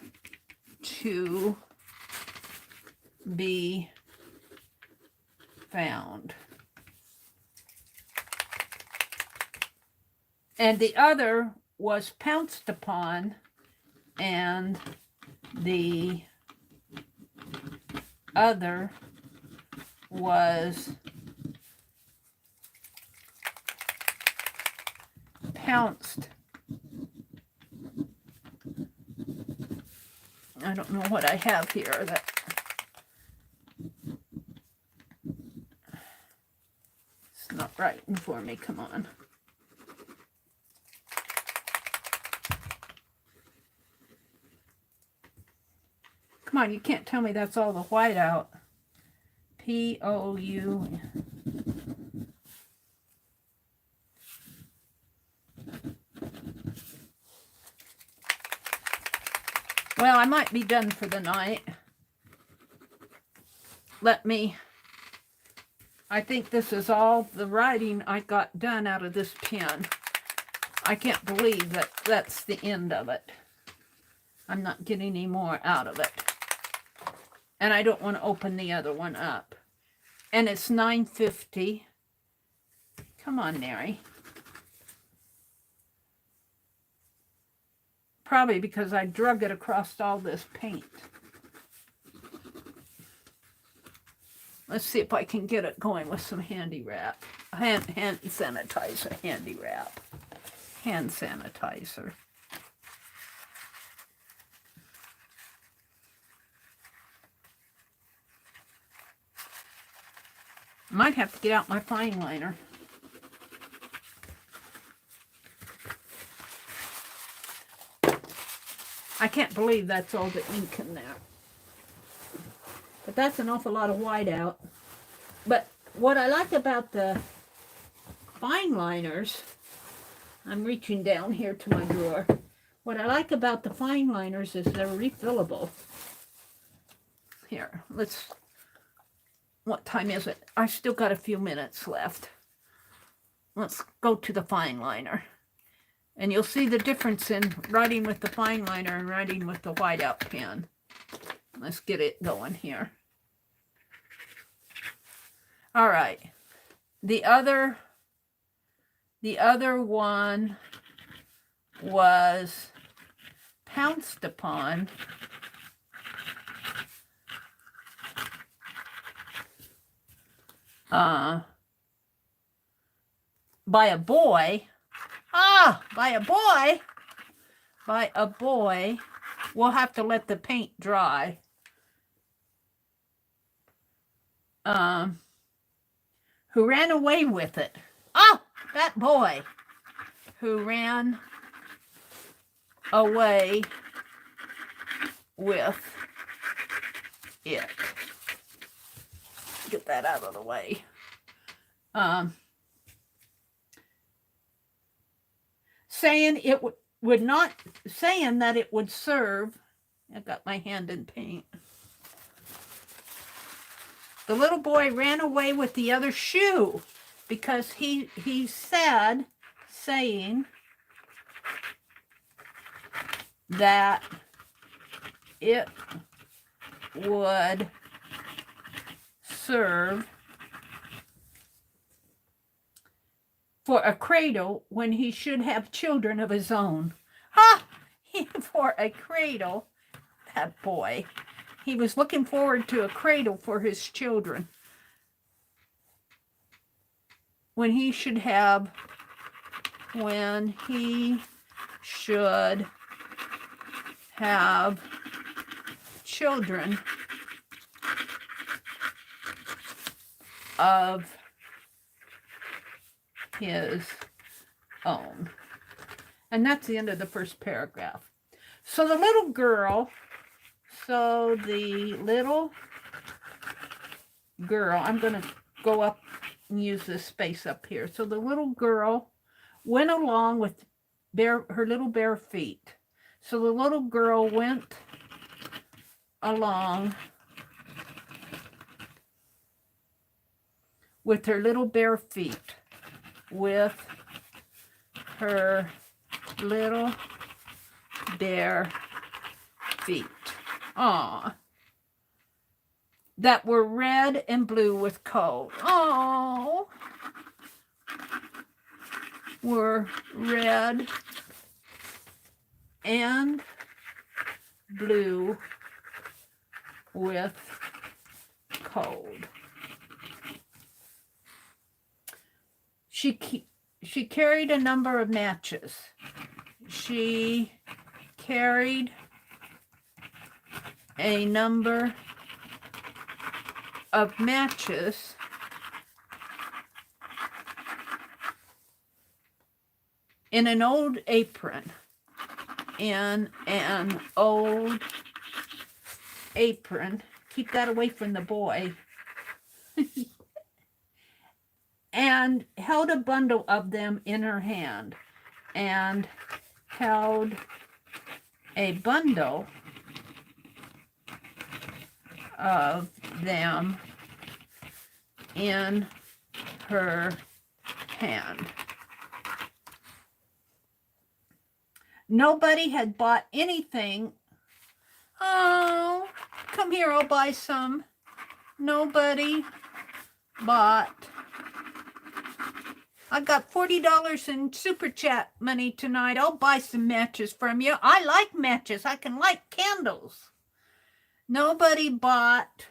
S1: to be found. And the other was pounced upon, and the other was pounced I don't know what I have here that it's not writing for me. Come on. Come on, you can't tell me that's all the white out. P-O-U. Well, I might be done for the night. I think this is all the writing I got done out of this pen. I can't believe that that's the end of it. I'm not getting any more out of it. And I don't want to open the other one up. And it's $9.50. Come on, Mary. Probably because I drug it across all this paint. Let's see if I can get it going with some handy wrap. Hand sanitizer, handy wrap. Hand sanitizer. Might have to get out my fine liner. I can't believe that's all the ink in there. But that's an awful lot of white out. But what I like about the fine liners, I'm reaching down here to my drawer. What I like about the fine liners is they're refillable. Here, what time is it? I still got a few minutes left. Let's go to the fine liner. And you'll see the difference in writing with the fine liner and writing with the whiteout pen. Let's get it going here. All right. The other one was pounced upon by a boy. By a boy. We'll have to let the paint dry. Who ran away with it. Oh, that boy who ran away with it. Get that out of the way. Saying that it would serve. I got my hand in paint. The little boy ran away with the other shoe because he saying that it would serve for a cradle when he should have children of his own. Ha! For a cradle, that boy. He was looking forward to a cradle for his children. When he should have children of his own. And that's the end of the first paragraph. So the little girl, I'm going to go up and use this space up here. So the little girl went along with her little bare feet. So the little girl went along with her little bare feet. With her little bare feet. Aw. That were red and blue with cold. Oh. Were red and blue with cold. She carried a number of matches. She carried a number of matches in an old apron. In an old apron. Keep that away from the boy. And held a bundle of them in her hand. And held a bundle of them in her hand. Nobody had bought anything. Oh, come here, I'll buy some. Nobody bought. I got $40 in super chat money tonight. I'll buy some matches from you. I like matches. I can light candles. Nobody bought.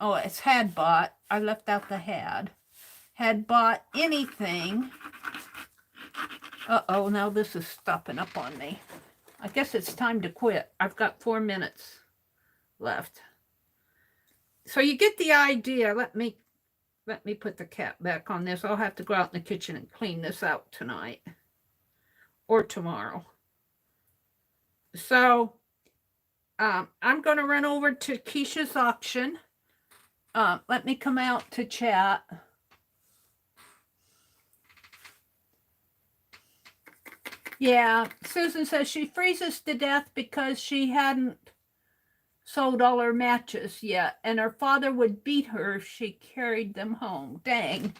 S1: Oh, it's had bought. I left out the had. Had bought anything. Uh-oh, now this is stopping up on me. I guess it's time to quit. I've got 4 minutes left. So you get the idea. Let me put the cap back on this. I'll have to go out in the kitchen and clean this out tonight or tomorrow. So I'm going to run over to Keisha's auction. Let me come out to chat. Yeah, Susan says she freezes to death because she hadn't sold all her matches yet, and her father would beat her if she carried them home. Dang.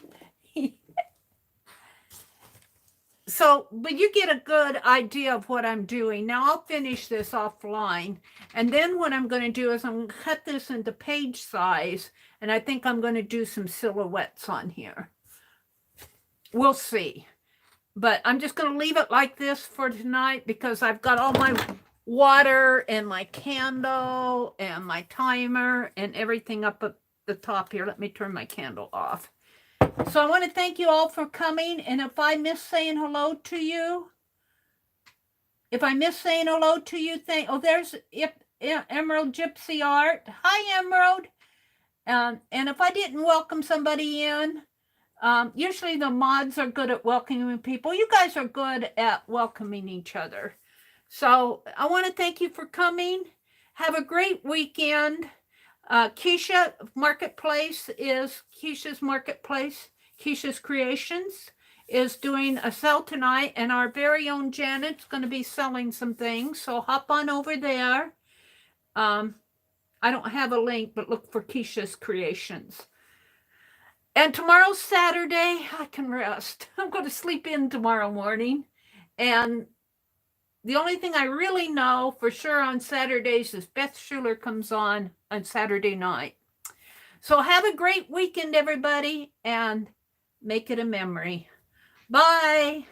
S1: So, but you get a good idea of what I'm doing. Now I'll finish this offline, and then what I'm going to do is I'm going to cut this into page size, and I think I'm going to do some silhouettes on here. We'll see. But I'm just going to leave it like this for tonight because I've got all my water and my candle and my timer and everything up at the top here. Let me turn my candle off. So I want to thank you all for coming. And if I miss saying hello to you, there's Emerald Gypsy Art. Hi, Emerald. And if I didn't welcome somebody in, usually the mods are good at welcoming people. You guys are good at welcoming each other. So I want to thank you for coming. Have a great weekend. Keisha's Marketplace, Keisha's Creations is doing a sale tonight, and our very own Janet's going to be selling some things. So hop on over there. I don't have a link, but look for Keisha's Creations. And tomorrow's Saturday. I can rest. I'm going to sleep in tomorrow morning. And the only thing I really know for sure on Saturdays is Beth Schuler comes on Saturday night. So have a great weekend, everybody, and make it a memory. Bye.